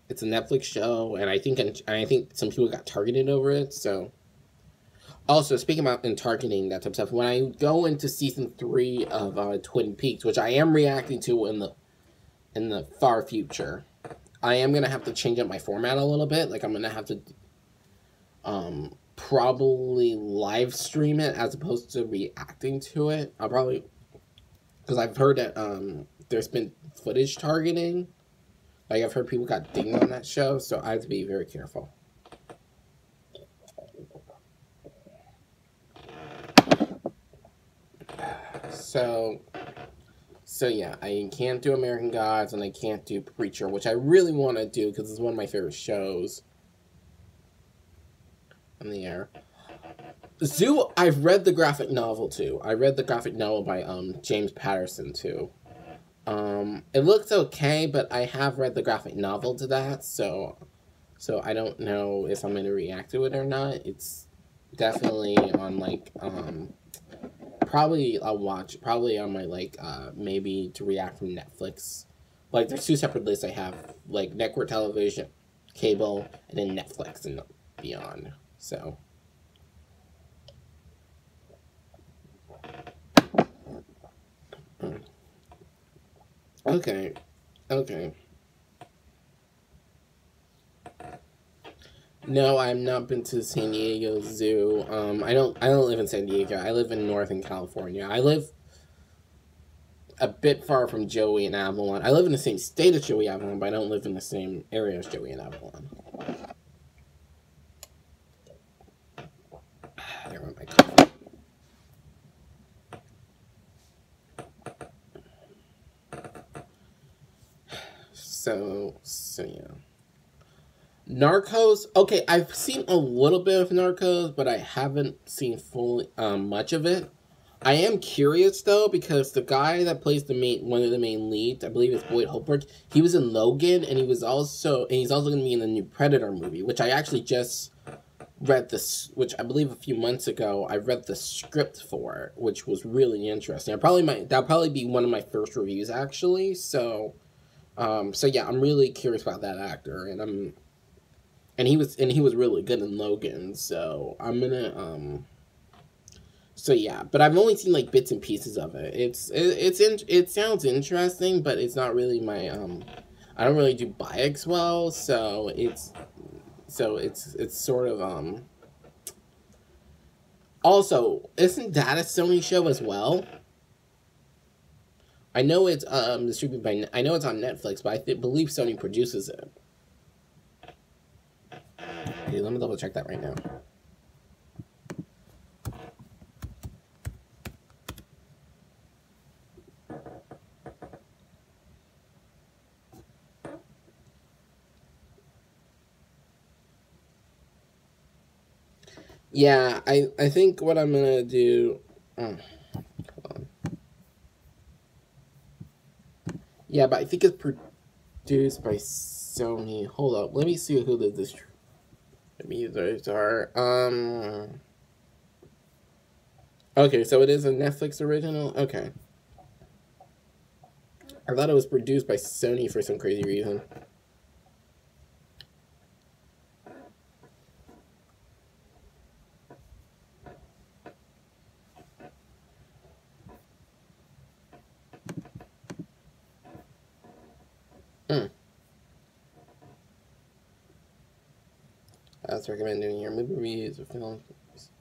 it's a Netflix show, and I think some people got targeted over it. So also, speaking about and targeting that type of stuff, when I go into season 3 of Twin Peaks, which I am reacting to in the far future, I am gonna have to change up my format a little bit. Like I'm gonna have to probably live stream it as opposed to reacting to it. I'll probably, because I've heard that there's been footage targeting. Like I've heard people got dinged on that show, so I have to be very careful. So yeah, I can't do American Gods, and I can't do Preacher, which I really want to do because it's one of my favorite shows on the air. Zoo, I've read the graphic novel too. I read the graphic novel by James Patterson too. It looks okay, but I have read the graphic novel to that, so I don't know if I'm gonna react to it or not. It's definitely on like probably I'll watch probably on my like maybe to react from Netflix. Like there's 2 separate lists I have, like network television, cable, and then Netflix and beyond. So okay. No, I've not been to San Diego Zoo. I don't live in San Diego. I live in Northern California. I live a bit far from Joey and Avalon. I live in the same state as Joey and Avalon, but I don't live in the same area as Joey and Avalon. There went my coffee. So yeah. Narcos. Okay, I've seen a little bit of Narcos, but I haven't seen fully much of it. I am curious though, because the guy that plays one of the main leads, I believe it's Boyd Holbrook. He was in Logan, and he's also going to be in the new Predator movie, which I actually just read this, which I believe a few months ago. I read the script for, which was really interesting. That'll probably be one of my first reviews actually. So yeah, I'm really curious about that actor, and he was really good in Logan. So I'm gonna So yeah, but I've only seen like bits and pieces of it. It sounds interesting, but it's not really my I don't really do biopics well, so it's sort of Also, isn't that a Sony show as well? I know it's distributed by, I know it's on Netflix, but I believe Sony produces it. Okay, let me double check that right now. Yeah, I think what I'm gonna do. Hold on. Yeah, but I think it's produced by Sony. Hold up, let me see who the distributors are. Okay, so it is a Netflix original. Okay, I thought it was produced by Sony for some crazy reason. I also recommend doing your movie reviews of films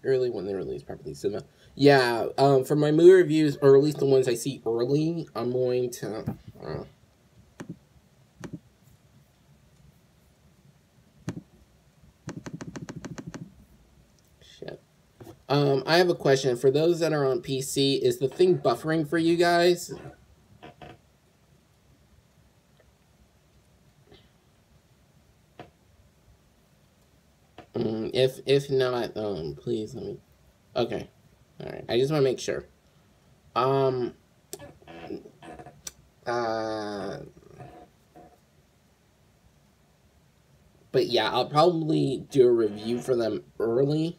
early when they're released properly. So, yeah, for my movie reviews, or at least the ones I see early, I'm going to... shit. I have a question. For those that are on PC, is the thing buffering for you guys? If not, please let me... Okay. Alright, I just want to make sure. But yeah, I'll probably do a review for them early.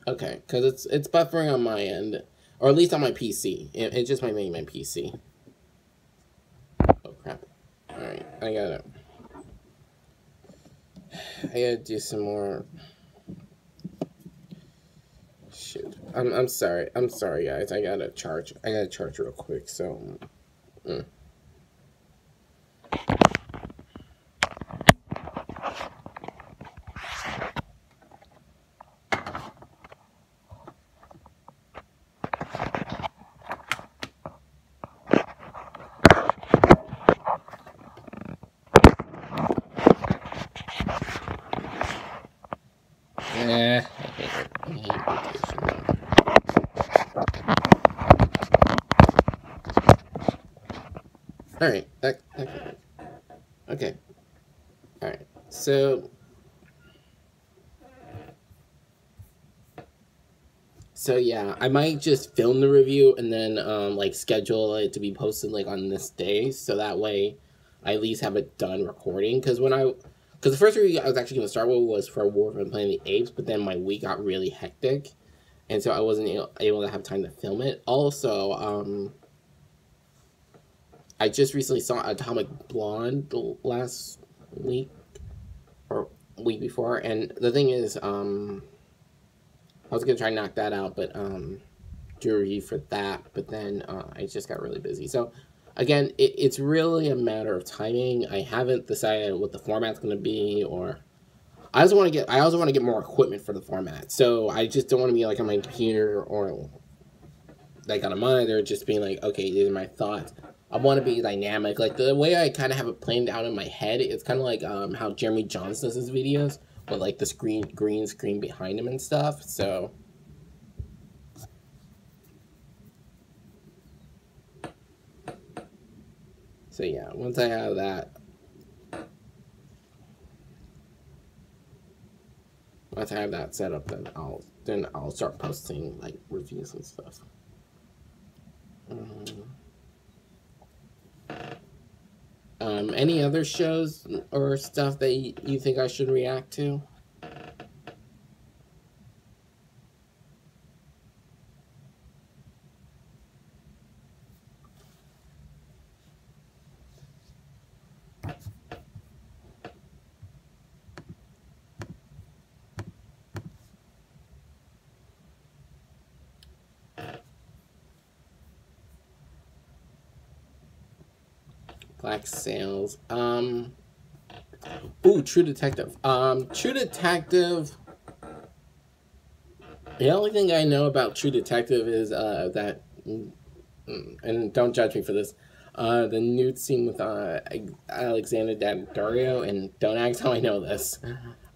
Okay, because it's buffering on my end. Or at least on my PC. It just might make my PC. Oh, crap. Alright, I gotta do some more... Shoot. I'm sorry. I'm sorry, guys. I gotta charge real quick, so... Alright, that can work. Okay. Alright, so yeah, I might just film the review and then like schedule it to be posted like on this day, so that way I at least have it done recording. Because the first review I was actually going to start with was for War from Planet of the Apes, but then my week got really hectic, and so I wasn't able to have time to film it. Also, I just recently saw Atomic Blonde last week, or week before, and the thing is, I was going to try and knock that out, but, do a review for that, but then, I just got really busy. So, again, it's really a matter of timing. I haven't decided what the format's going to be, or... I also want to get more equipment for the format, so I just don't want to be, like, on my computer, or, like, on a monitor, just being like, okay, these are my thoughts. I want to be dynamic. Like, the way I kind of have it planned out in my head, it's kind of like how Jeremy Johnson does his videos, with, like, the green screen behind him and stuff, so... So, yeah, once I have that... Once I have that set up, then I'll start posting, like, reviews and stuff. Any other shows or stuff that you think I should react to? Black Sails. Ooh, True Detective. True Detective. The only thing I know about True Detective is that, and don't judge me for this, the nude scene with Alexander Daddario, and don't ask how I know this.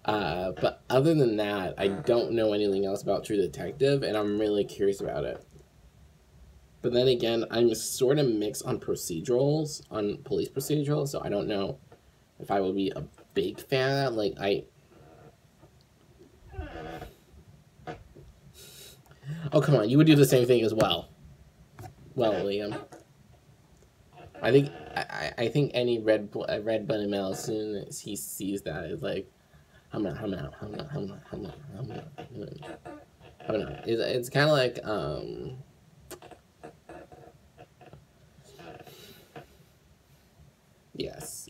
But other than that, I don't know anything else about True Detective, and I'm really curious about it. But then again, I'm sort of mixed on procedurals, on police procedurals, so I don't know if I would be a big fan of that. Like, oh, come on, you would do the same thing as well. Well, Liam. I think any red-blooded male, as soon as he sees that, is like, I'm not. It's kind of like, yes,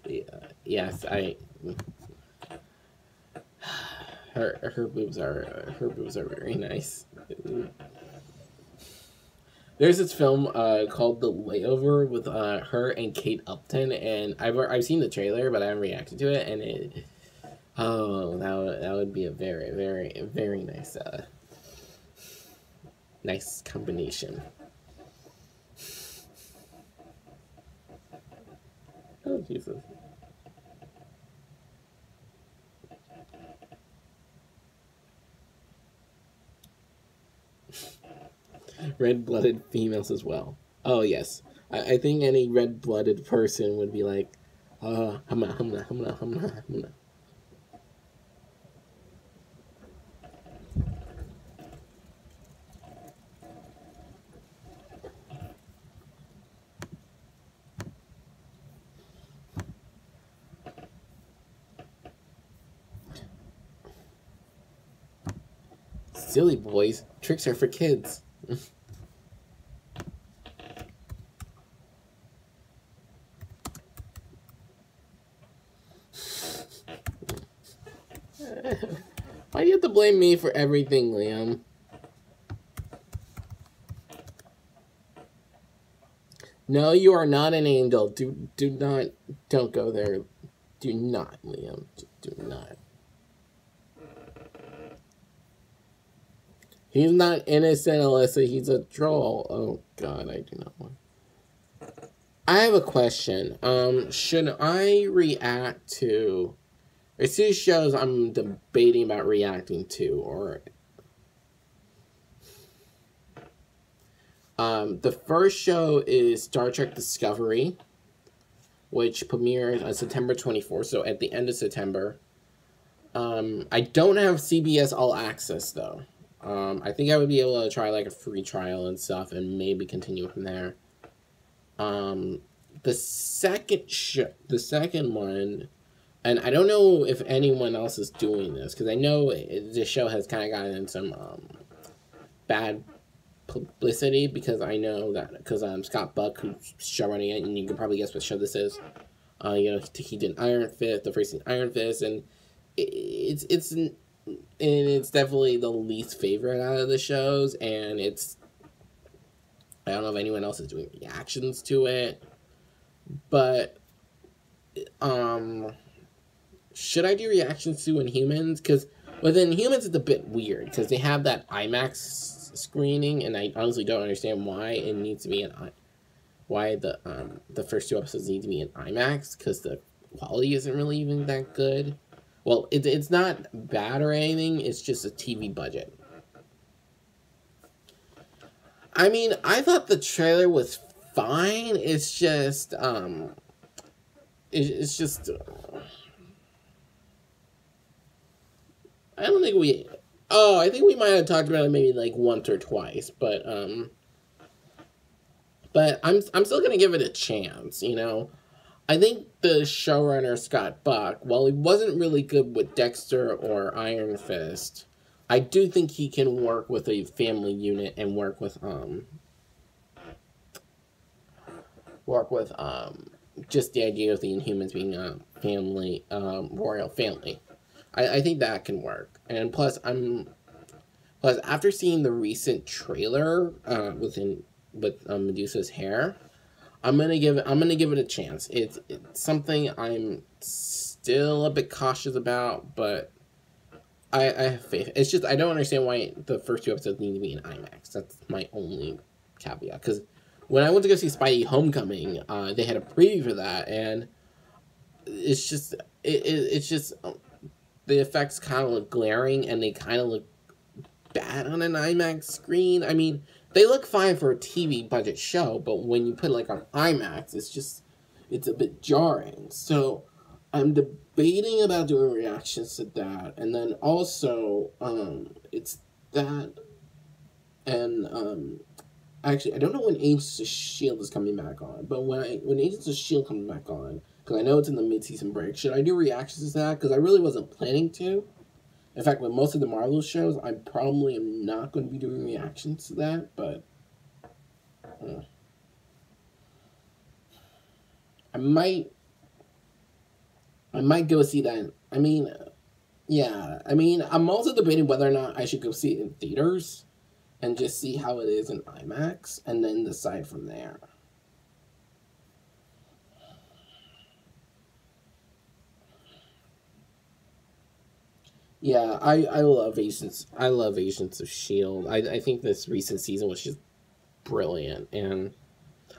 her boobs are very nice. There's this film called The Layover with her and Kate Upton, and I've seen the trailer, but I haven't reacted to it, and Oh, that would be a very, very, very nice nice combination. Oh Jesus. Red-blooded females as well. Oh yes, I think any red-blooded person would be like, humna, humna, humna, humna, humna. Silly boys, tricks are for kids. Why do you have to blame me for everything, Liam? No, you are not an angel. Don't go there. Do not, Liam. Do not. He's not innocent, Alyssa. He's a troll. Oh God, I do not want. I have a question. Should I react to? There's two shows I'm debating about reacting to, or the first show is Star Trek Discovery, which premieres on September 24th, so at the end of September. I don't have CBS All Access though. I think I would be able to try like a free trial and stuff, and maybe continue from there. The second one, and I don't know if anyone else is doing this because I know this show has kind of gotten in some bad publicity because I know that because Scott Buck, who's showrunning it, and you can probably guess what show this is. You know, he did Iron Fist, the first Iron Fist, and it's definitely the least favorite out of the shows, and I don't know if anyone else is doing reactions to it, but should I do reactions to Inhumans? Because with Inhumans it's a bit weird because they have that IMAX screening, and I honestly don't understand why it needs to be why the first two episodes need to be in IMAX, because the quality isn't really even that good. Well, it's not bad or anything, it's just a TV budget. I mean, I thought the trailer was fine. It's just it's just I don't think I think we might have talked about it maybe like once or twice, but I'm still gonna give it a chance, you know. I think the showrunner, Scott Buck, while he wasn't really good with Dexter or Iron Fist, I do think he can work with a family unit and work with just the idea of the Inhumans being a family, royal family. I think that can work. And plus after seeing the recent trailer with Medusa's hair, I'm gonna give it a chance. It's something I'm still a bit cautious about, but I have faith. It's just I don't understand why the first two episodes need to be in IMAX. That's my only caveat. Because when I went to go see Spidey Homecoming, they had a preview for that, and it's just the effects kind of look glaring, and they kind of look bad on an IMAX screen. I mean, they look fine for a TV budget show, but when you put like on IMAX, it's a bit jarring. So I'm debating about doing reactions to that, and then also it's that, and actually I don't know when Agents of S.H.I.E.L.D. is coming back on, but when Agents of S.H.I.E.L.D. comes back on, because I know it's in the mid-season break, should I do reactions to that? Because I really wasn't planning to. In fact, with most of the Marvel shows, I probably am not going to be doing reactions to that, but I might go see that. I mean, yeah. I mean, I'm also debating whether or not I should go see it in theaters and just see how it is in IMAX and then decide from there. Yeah, I love Agents. I love Agents of Shield. I think this recent season was just brilliant, and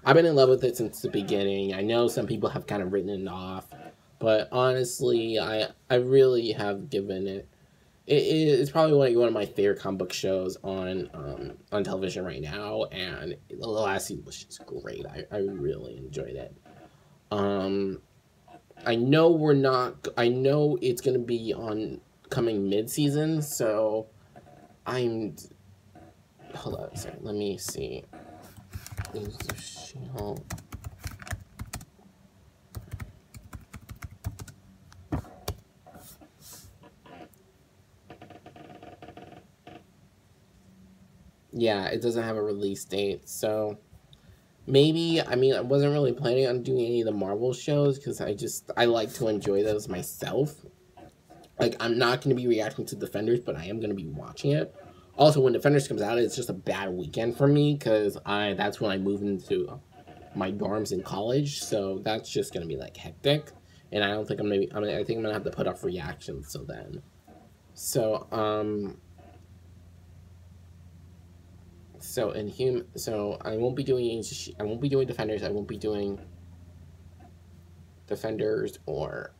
I've been in love with it since the beginning. I know some people have kind of written it off, but honestly, I really have given it. It's probably one of my favorite comic book shows on television right now, and the last season was just great. I really enjoyed it. Um, I know we're not. I know it's gonna be on coming mid season, so I'm. Hold on a second. Let me see. Yeah, it doesn't have a release date, so maybe, I mean, I wasn't really planning on doing any of the Marvel shows because I like to enjoy those myself. Like, I'm not going to be reacting to Defenders, but I am going to be watching it. Also, when Defenders comes out, it's just a bad weekend for me because that's when I move into my dorms in college, so that's just going to be, like, hectic. And I don't think I think I'm going to have to put off reactions till then. So, so I won't be doing Defenders. I won't be doing Defenders or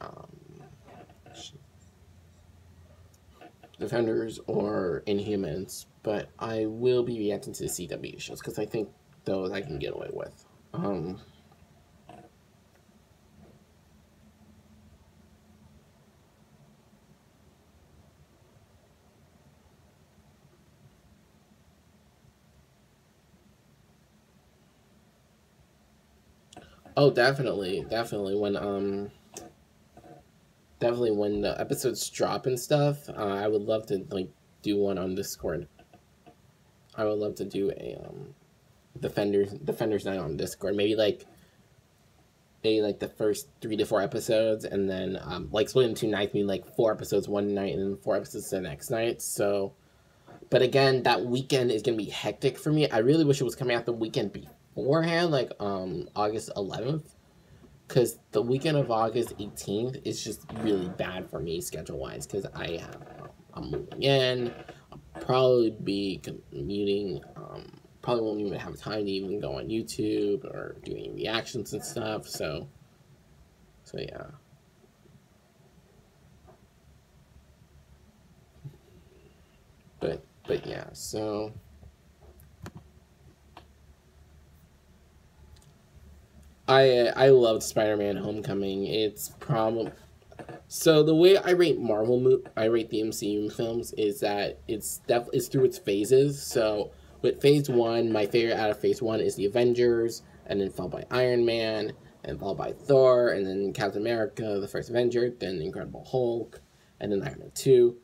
Inhumans, but I will be reacting to the CW shows because I think those I can get away with. Oh, definitely when the episodes drop and stuff. I would love to like do one on Discord. I would love to do a Defenders night on Discord. Maybe like the first 3 to 4 episodes, and then like split into 2 nights, maybe like 4 episodes one night and then 4 episodes the next night. So, but again, that weekend is gonna be hectic for me. I really wish it was coming out the weekend beforehand, like August 11th, because the weekend of August 18th is just really bad for me schedule wise because I'm moving in. I'll probably be commuting. Probably won't even have time to even go on YouTube or do any reactions and stuff. So yeah. But yeah. So I loved Spider-Man: Homecoming. So the way I rate I rate the MCU films is that it's through its phases. So with Phase 1, my favorite out of Phase 1 is the Avengers, and then followed by Iron Man, and followed by Thor, and then Captain America, the First Avenger, then Incredible Hulk, and then Iron Man 2.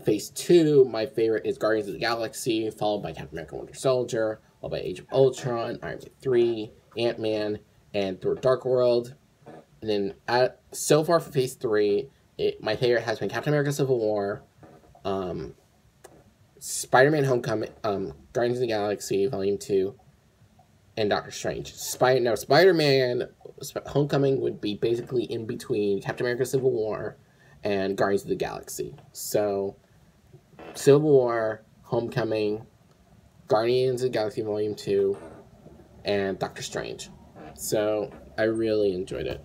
Phase 2, my favorite is Guardians of the Galaxy, followed by Captain America: Winter Soldier, followed by Age of Ultron, Iron Man 3, Ant-Man, and Thor: Dark World. And then so far for Phase 3, my favorite has been Captain America: Civil War, Spider-Man: Homecoming, Guardians of the Galaxy Volume 2, and Doctor Strange. Spider-Man Homecoming would be basically in between Captain America: Civil War and Guardians of the Galaxy. So, Civil War, Homecoming, Guardians of the Galaxy Volume 2, and Doctor Strange. So, I really enjoyed it.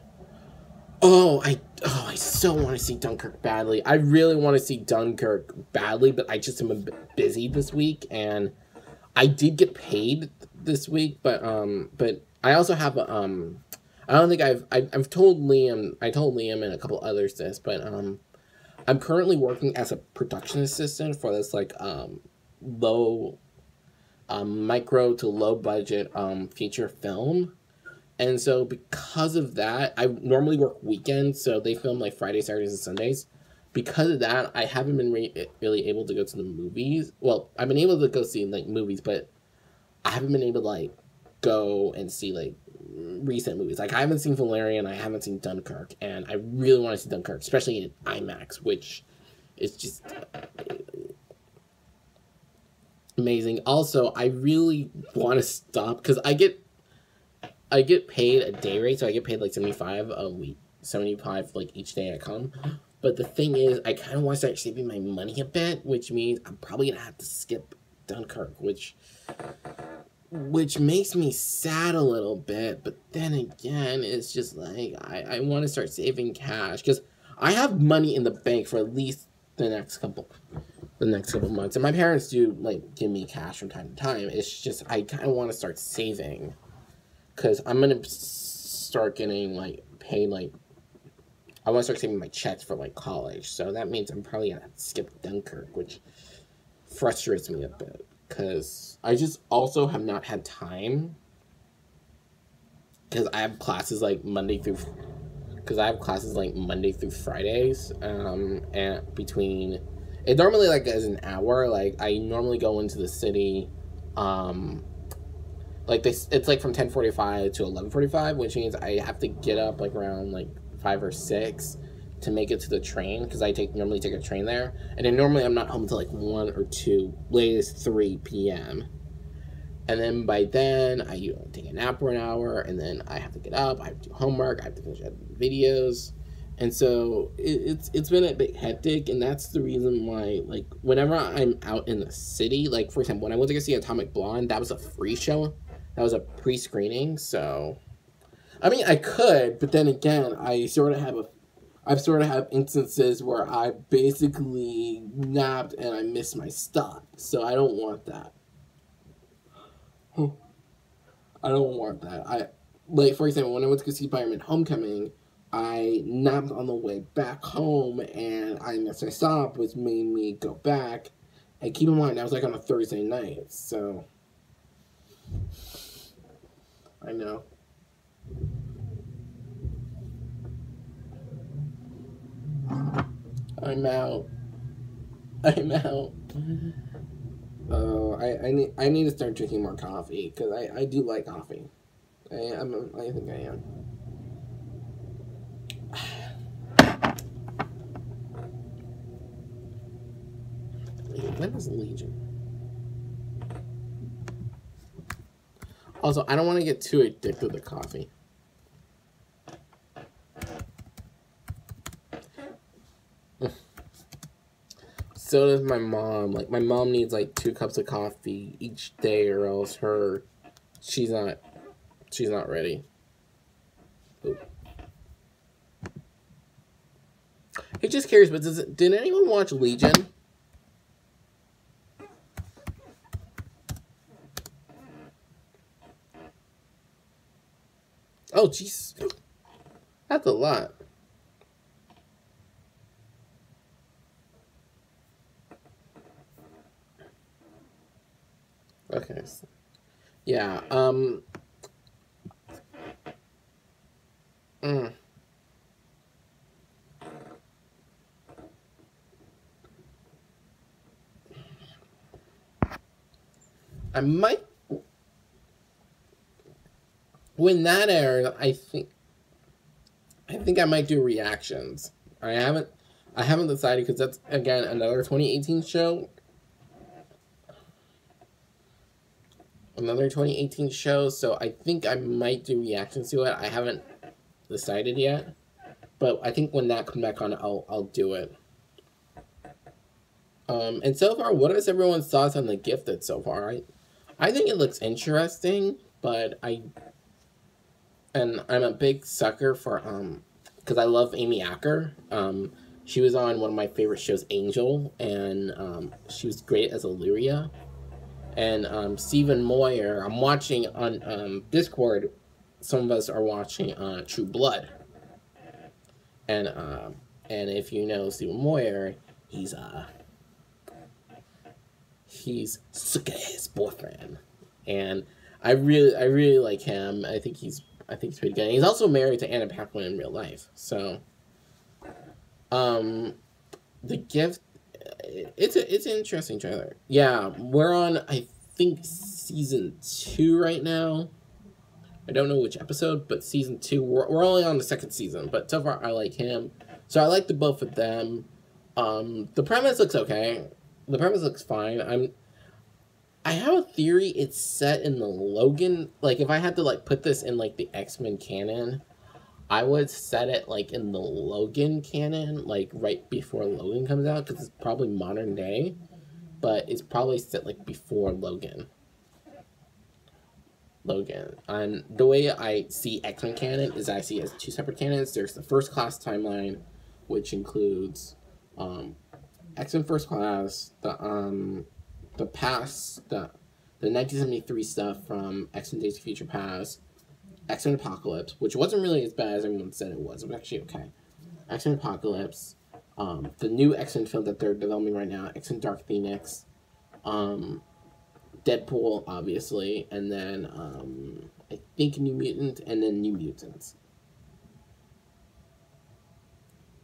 I so want to see Dunkirk badly. I really want to see Dunkirk badly, but I just am a bit busy this week, and I did get paid this week, but I also have I don't think I've told Liam, and a couple others this, but I'm currently working as a production assistant for this like low micro to low budget feature film. And so because of that, I normally work weekends, so they film like Fridays, Saturdays, and Sundays. Because of that, I haven't been really able to go to the movies. Well, I've been able to go see like movies, but I haven't been able to like go and see like recent movies. Like I haven't seen Valerian, I haven't seen Dunkirk, and I really want to see Dunkirk, especially in IMAX, which is just amazing. Also, I really want to stop because I get paid a day rate, so I get paid like $75 a week, $75 like each day I come. But the thing is, I kind of want to start saving my money a bit, which means I'm probably going to have to skip Dunkirk, which makes me sad a little bit. But then again, it's just like, I want to start saving cash, because I have money in the bank for at least the next couple months. And my parents do, like, give me cash from time to time. It's just, I kind of want to start saving, because I'm going to start getting, like, paid, like, I want to start saving my checks for, like, college. So that means I'm probably going to skip Dunkirk, which frustrates me a bit, because I just also have not had time, because I have classes, like, Monday through Fridays, and between, it normally, like, is an hour. Like, I normally go into the city, like, it's, like, from 10:45 to 11:45, which means I have to get up, like, around, like, 5 or 6 to make it to the train, because I normally take a train there, and then normally I'm not home until, like, 1 or 2, latest 3 p.m., and then by then, I take a nap for an hour, and then I have to get up, I have to do homework, I have to finish editing videos, and so it's been a bit hectic, and that's the reason why, like, whenever I'm out in the city, like, for example, when I went to go see Atomic Blonde, that was a free show, that was a pre-screening, so, I mean, I could, but then again, I've sort of have instances where I basically napped and I missed my stop, so I don't want that. Like, for example, when I went to go see Spider-Man Homecoming, I napped on the way back home, and I missed my stop, which made me go back. And keep in mind, that was, like, on a Thursday night, so I know. I'm out. Oh, I need to start drinking more coffee, because I do like coffee. I think I am. When is Legion? Also, I don't want to get too addicted to coffee. So does my mom. Like, my mom needs, like, 2 cups of coffee each day, or else she's not ready. Ooh. Hey, just curious, but did anyone watch Legion? Oh, jeez. That's a lot. Okay. Yeah, I might, when that airs, I think I might do reactions. I haven't decided, because that's, again, another 2018 show. So I think I might do reactions to it. I haven't decided yet, but I think when that comes back on, I'll do it. And so far, what is everyone's thoughts on The Gifted so far? I think it looks interesting, but I'm a big sucker for, because I love Amy Acker. She was on one of my favorite shows, Angel, and she was great as Illyria. And Stephen Moyer, I'm watching on Discord, some of us are watching True Blood. And if you know Stephen Moyer, he's Suke's boyfriend. And I really like him. I think he's pretty good. And he's also married to Anna Paquin in real life. So The Gift, it's an interesting trailer. Yeah, we're on, I think, season 2 right now. I don't know which episode, but season 2. We're only on the 2nd season, but so far I like him. So I like the both of them. The premise looks okay. The premise looks fine. I have a theory it's set in the Logan. Like, if I had to, like, put this in, like, the X-Men canon, I would set it like in the Logan canon, like right before Logan comes out, because it's probably modern day, but it's probably set like before Logan. And the way I see X-Men canon is I see it as two separate canons. There's the First Class timeline, which includes X-Men First Class, the past, the 1973 stuff from X-Men Days of Future Past, X-Men Apocalypse, which wasn't really as bad as everyone said it was. It was actually okay. X-Men Apocalypse, the new X-Men film that they're developing right now, X-Men Dark Phoenix, Deadpool, obviously, and then I think New Mutant, and then New Mutants.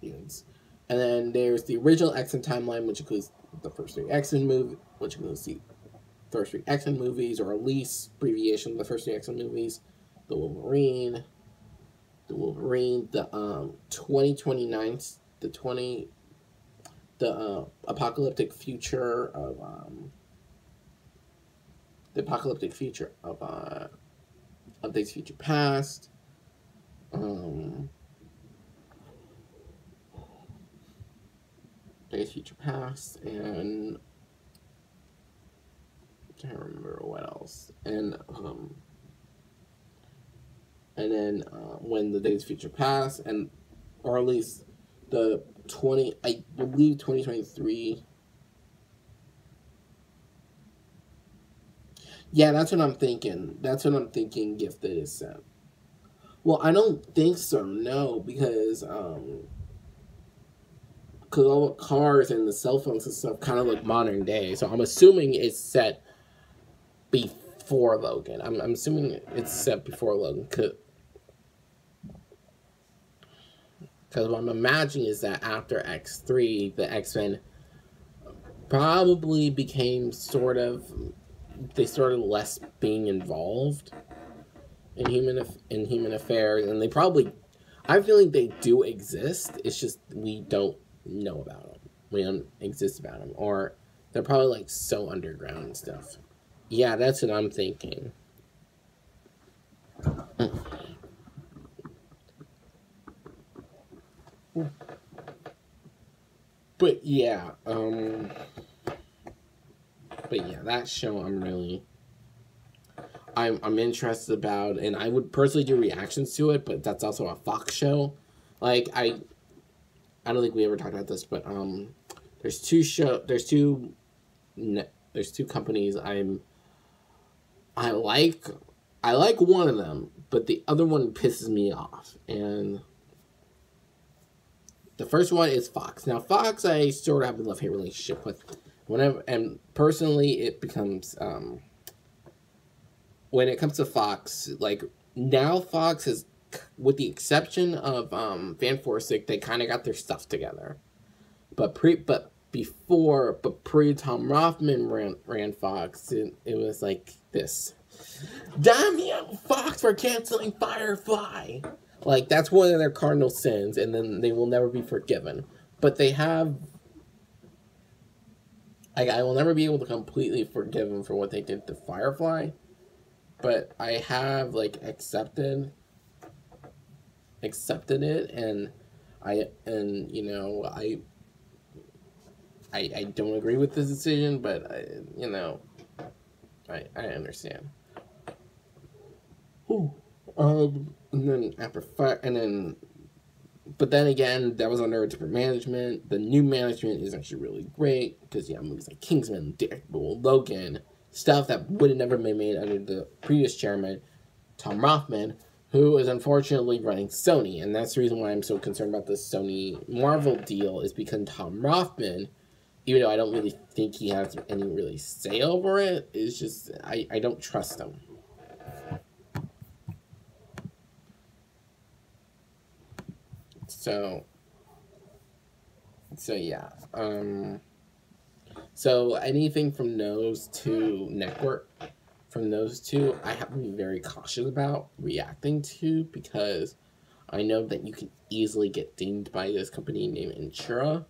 And then there's the original X-Men timeline, which includes the first three X-Men movies, which includes the first three X-Men movies, or at least abbreviation of the first three X-Men movies, the Wolverine, the 2029, the apocalyptic future of Days of Future Past, Days of Future Past, and I can't remember what else, and then when the Days of Future Past, and or at least I believe 2023. Yeah, that's what I'm thinking. Gifted is set. Well, I don't think so. No, because all the cars and the cell phones and stuff kind of look modern day. So I'm assuming it's set before Logan. I'm assuming it's set before Logan. Because what I'm imagining is that after X3, the X-Men probably became they started less being involved in human affairs, and they probably, I feel like they do exist. It's just we don't know about them. We don't exist about them, or they're probably like so underground and stuff. Yeah, that's what I'm thinking. But yeah, that show I'm interested about, and I would personally do reactions to it, but that's also a Fox show. Like I don't think we ever talked about this, but there's two companies I like one of them, but the other one pisses me off, and the first one is Fox. Now, Fox, I sort of have a love-hate relationship with. And personally, it becomes, when it comes to Fox, like, now Fox is, with the exception of Van Forsig, they kind of got their stuff together. But pre-Tom Rothman ran Fox, it was like this. Damn you, Fox, for canceling Firefly! Like, that's one of their cardinal sins, and then they will never be forgiven. But they have... I will never be able to completely forgive them for what they did to Firefly. But I have, like, accepted it, and I don't agree with this decision, but I understand. Ooh. And then after but then again, that was under a different management. The new management is actually really great, because movies like Kingsman, Deadpool, Logan, stuff that would have never been made under the previous chairman, Tom Rothman, who is unfortunately running Sony. And that's the reason why I'm so concerned about this Sony Marvel deal, is because Tom Rothman, even though I don't really think he has any really say over it, is just, I don't trust him. So yeah. So anything from those two I have to be very cautious about reacting to, because I know that you can easily get dinged by this company named Insura.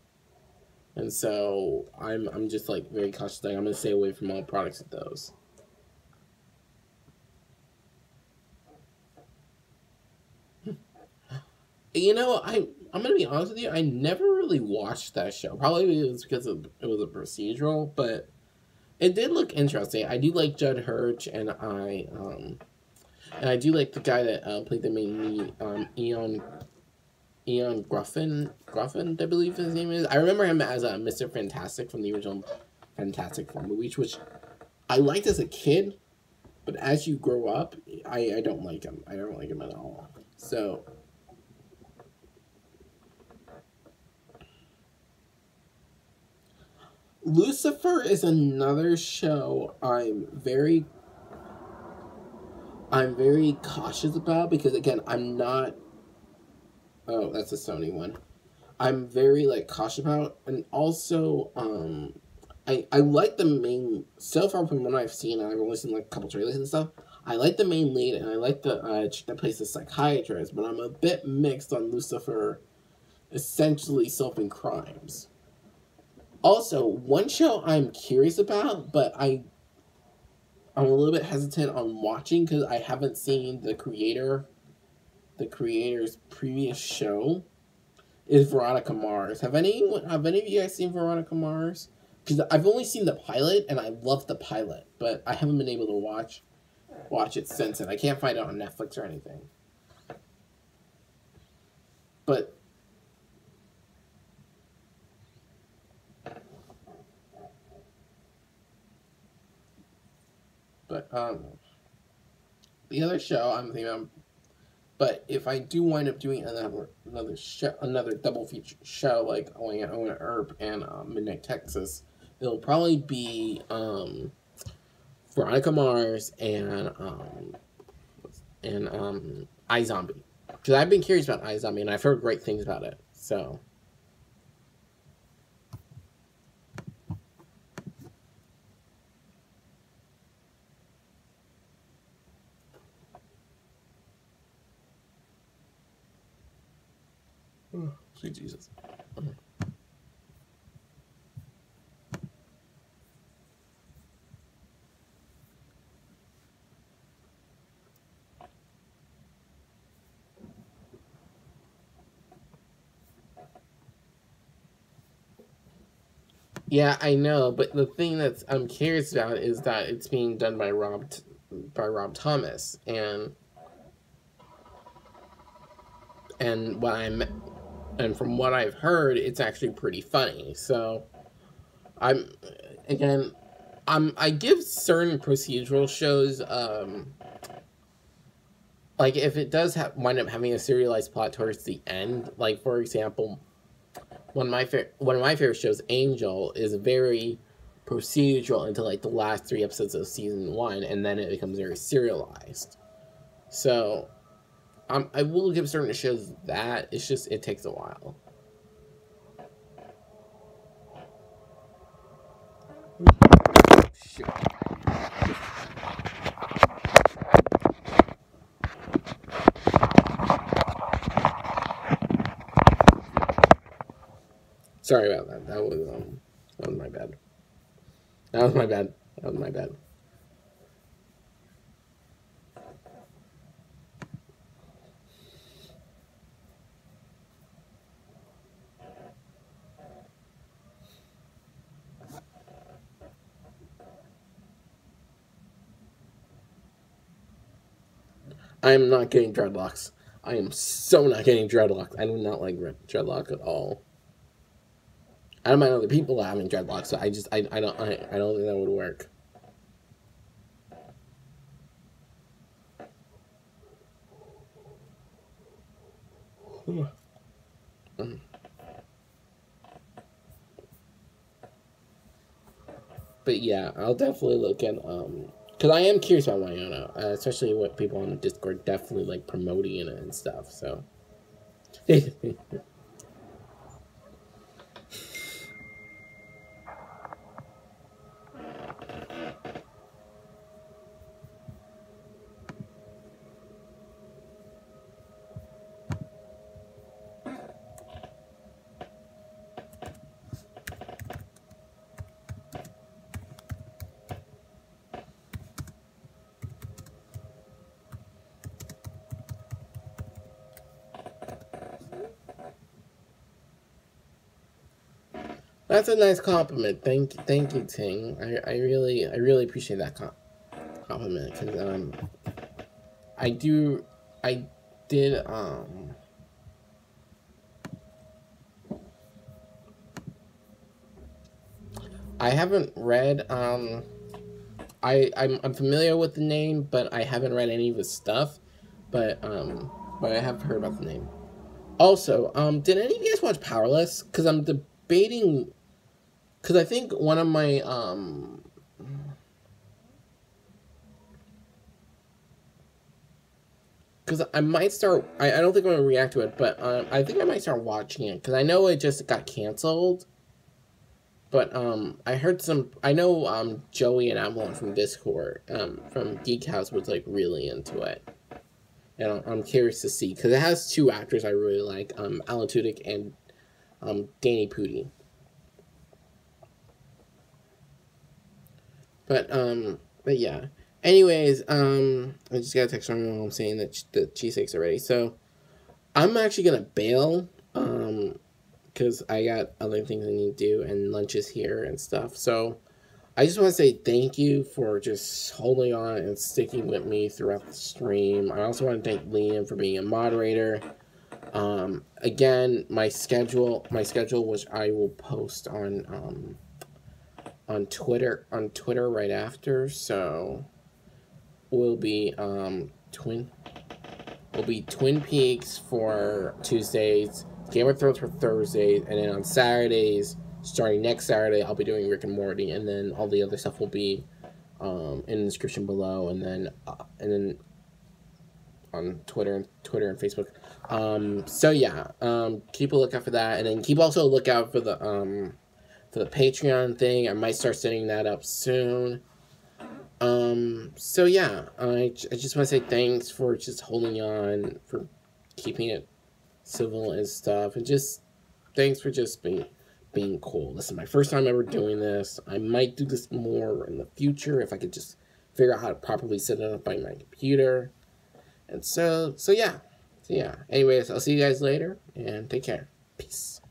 And so I'm just like very cautious. Like, I'm gonna stay away from all products of those. You know, I'm gonna be honest with you. I never really watched that show. Probably it was because it was a procedural, but it did look interesting. I do like Judd Hirsch, and I do like the guy that played the main lead, Ian Gruffin, I believe his name is. I remember him as Mr. Fantastic from the original Fantastic Four movies, which I liked as a kid, but as you grow up, I don't like him. I don't like him at all. So. Lucifer is another show I'm very cautious about because, again, I'm not. Oh, that's a Sony one. I'm very like cautious about, and also I like the main, so far from what I've seen, and I've only seen like a couple trailers and stuff. I like the main lead, and I like the chick that plays the psychiatrist, but I'm a bit mixed on Lucifer essentially solving crimes. Also, one show I'm curious about, but I'm a little bit hesitant on watching because I haven't seen the creator's previous show, is Veronica Mars. Have any of you guys seen Veronica Mars? Because I've only seen the pilot, and I love the pilot, but I haven't been able to watch it since, and I can't find it on Netflix or anything. But the other show I'm thinking of, but if I do wind up doing another double feature show like Owen Earp and Midnight Texas, it'll probably be Veronica Mars and iZombie, because I've been curious about iZombie and I've heard great things about it. So. Sweet Jesus. Yeah, I know, but the thing that I'm curious about is that it's being done by Rob Thomas, and from what I've heard, it's actually pretty funny. So I give certain procedural shows like if it does wind up having a serialized plot towards the end, like for example, one of my favorite shows, Angel, is very procedural until like the last 3 episodes of season 1, and then it becomes very serialized. So I will give certain shows that. It's just it takes a while. Sure. Sorry about that. That was my bad. That was my bad. I am not getting dreadlocks. I am so not getting dreadlocks. I do not like dreadlock at all. I don't mind other people having dreadlocks, so I don't think that would work. But yeah, I'll definitely look at because I am curious about Winona, especially what people on Discord definitely like promoting it and stuff. So. That's a nice compliment. Thank you, Ting. I really appreciate that compliment, because I did I haven't read I'm familiar with the name, but I haven't read any of his stuff. But I have heard about the name. Also, did any of you guys watch Powerless? Because I'm debating, because I think one of my because I might start. I don't think I'm gonna react to it, but I think I might start watching it, because I know it just got canceled. But I heard some. I know Joey and Avalon from Discord, from Geek House, was like really into it, and I'm curious to see, because it has two actors I really like, Alan Tudyk and Danny Pudi. But yeah. Anyways, I just got a text from my mom saying that the cheesesteaks are ready. So I'm actually gonna bail, because I got other things I need to do, and lunch is here and stuff. So I just want to say thank you for just holding on and sticking with me throughout the stream. I also want to thank Liam for being a moderator. Again, my schedule, which I will post on Twitter right after. So will be Twin Peaks for Tuesdays, Game of Thrones for Thursdays, and then on Saturdays, starting next Saturday, I'll be doing Rick and Morty, and then all the other stuff will be in the description below, and then on Twitter and Facebook. So yeah, keep a lookout for that, and then keep also a lookout for the Patreon thing. I might start setting that up soon. So yeah, I just want to say thanks for just holding on, for keeping it civil and stuff, and just thanks for just being cool. This is my first time ever doing this. I might do this more in the future if I could just figure out how to properly set it up by my computer. And so yeah. Anyways, I'll see you guys later, and take care. Peace.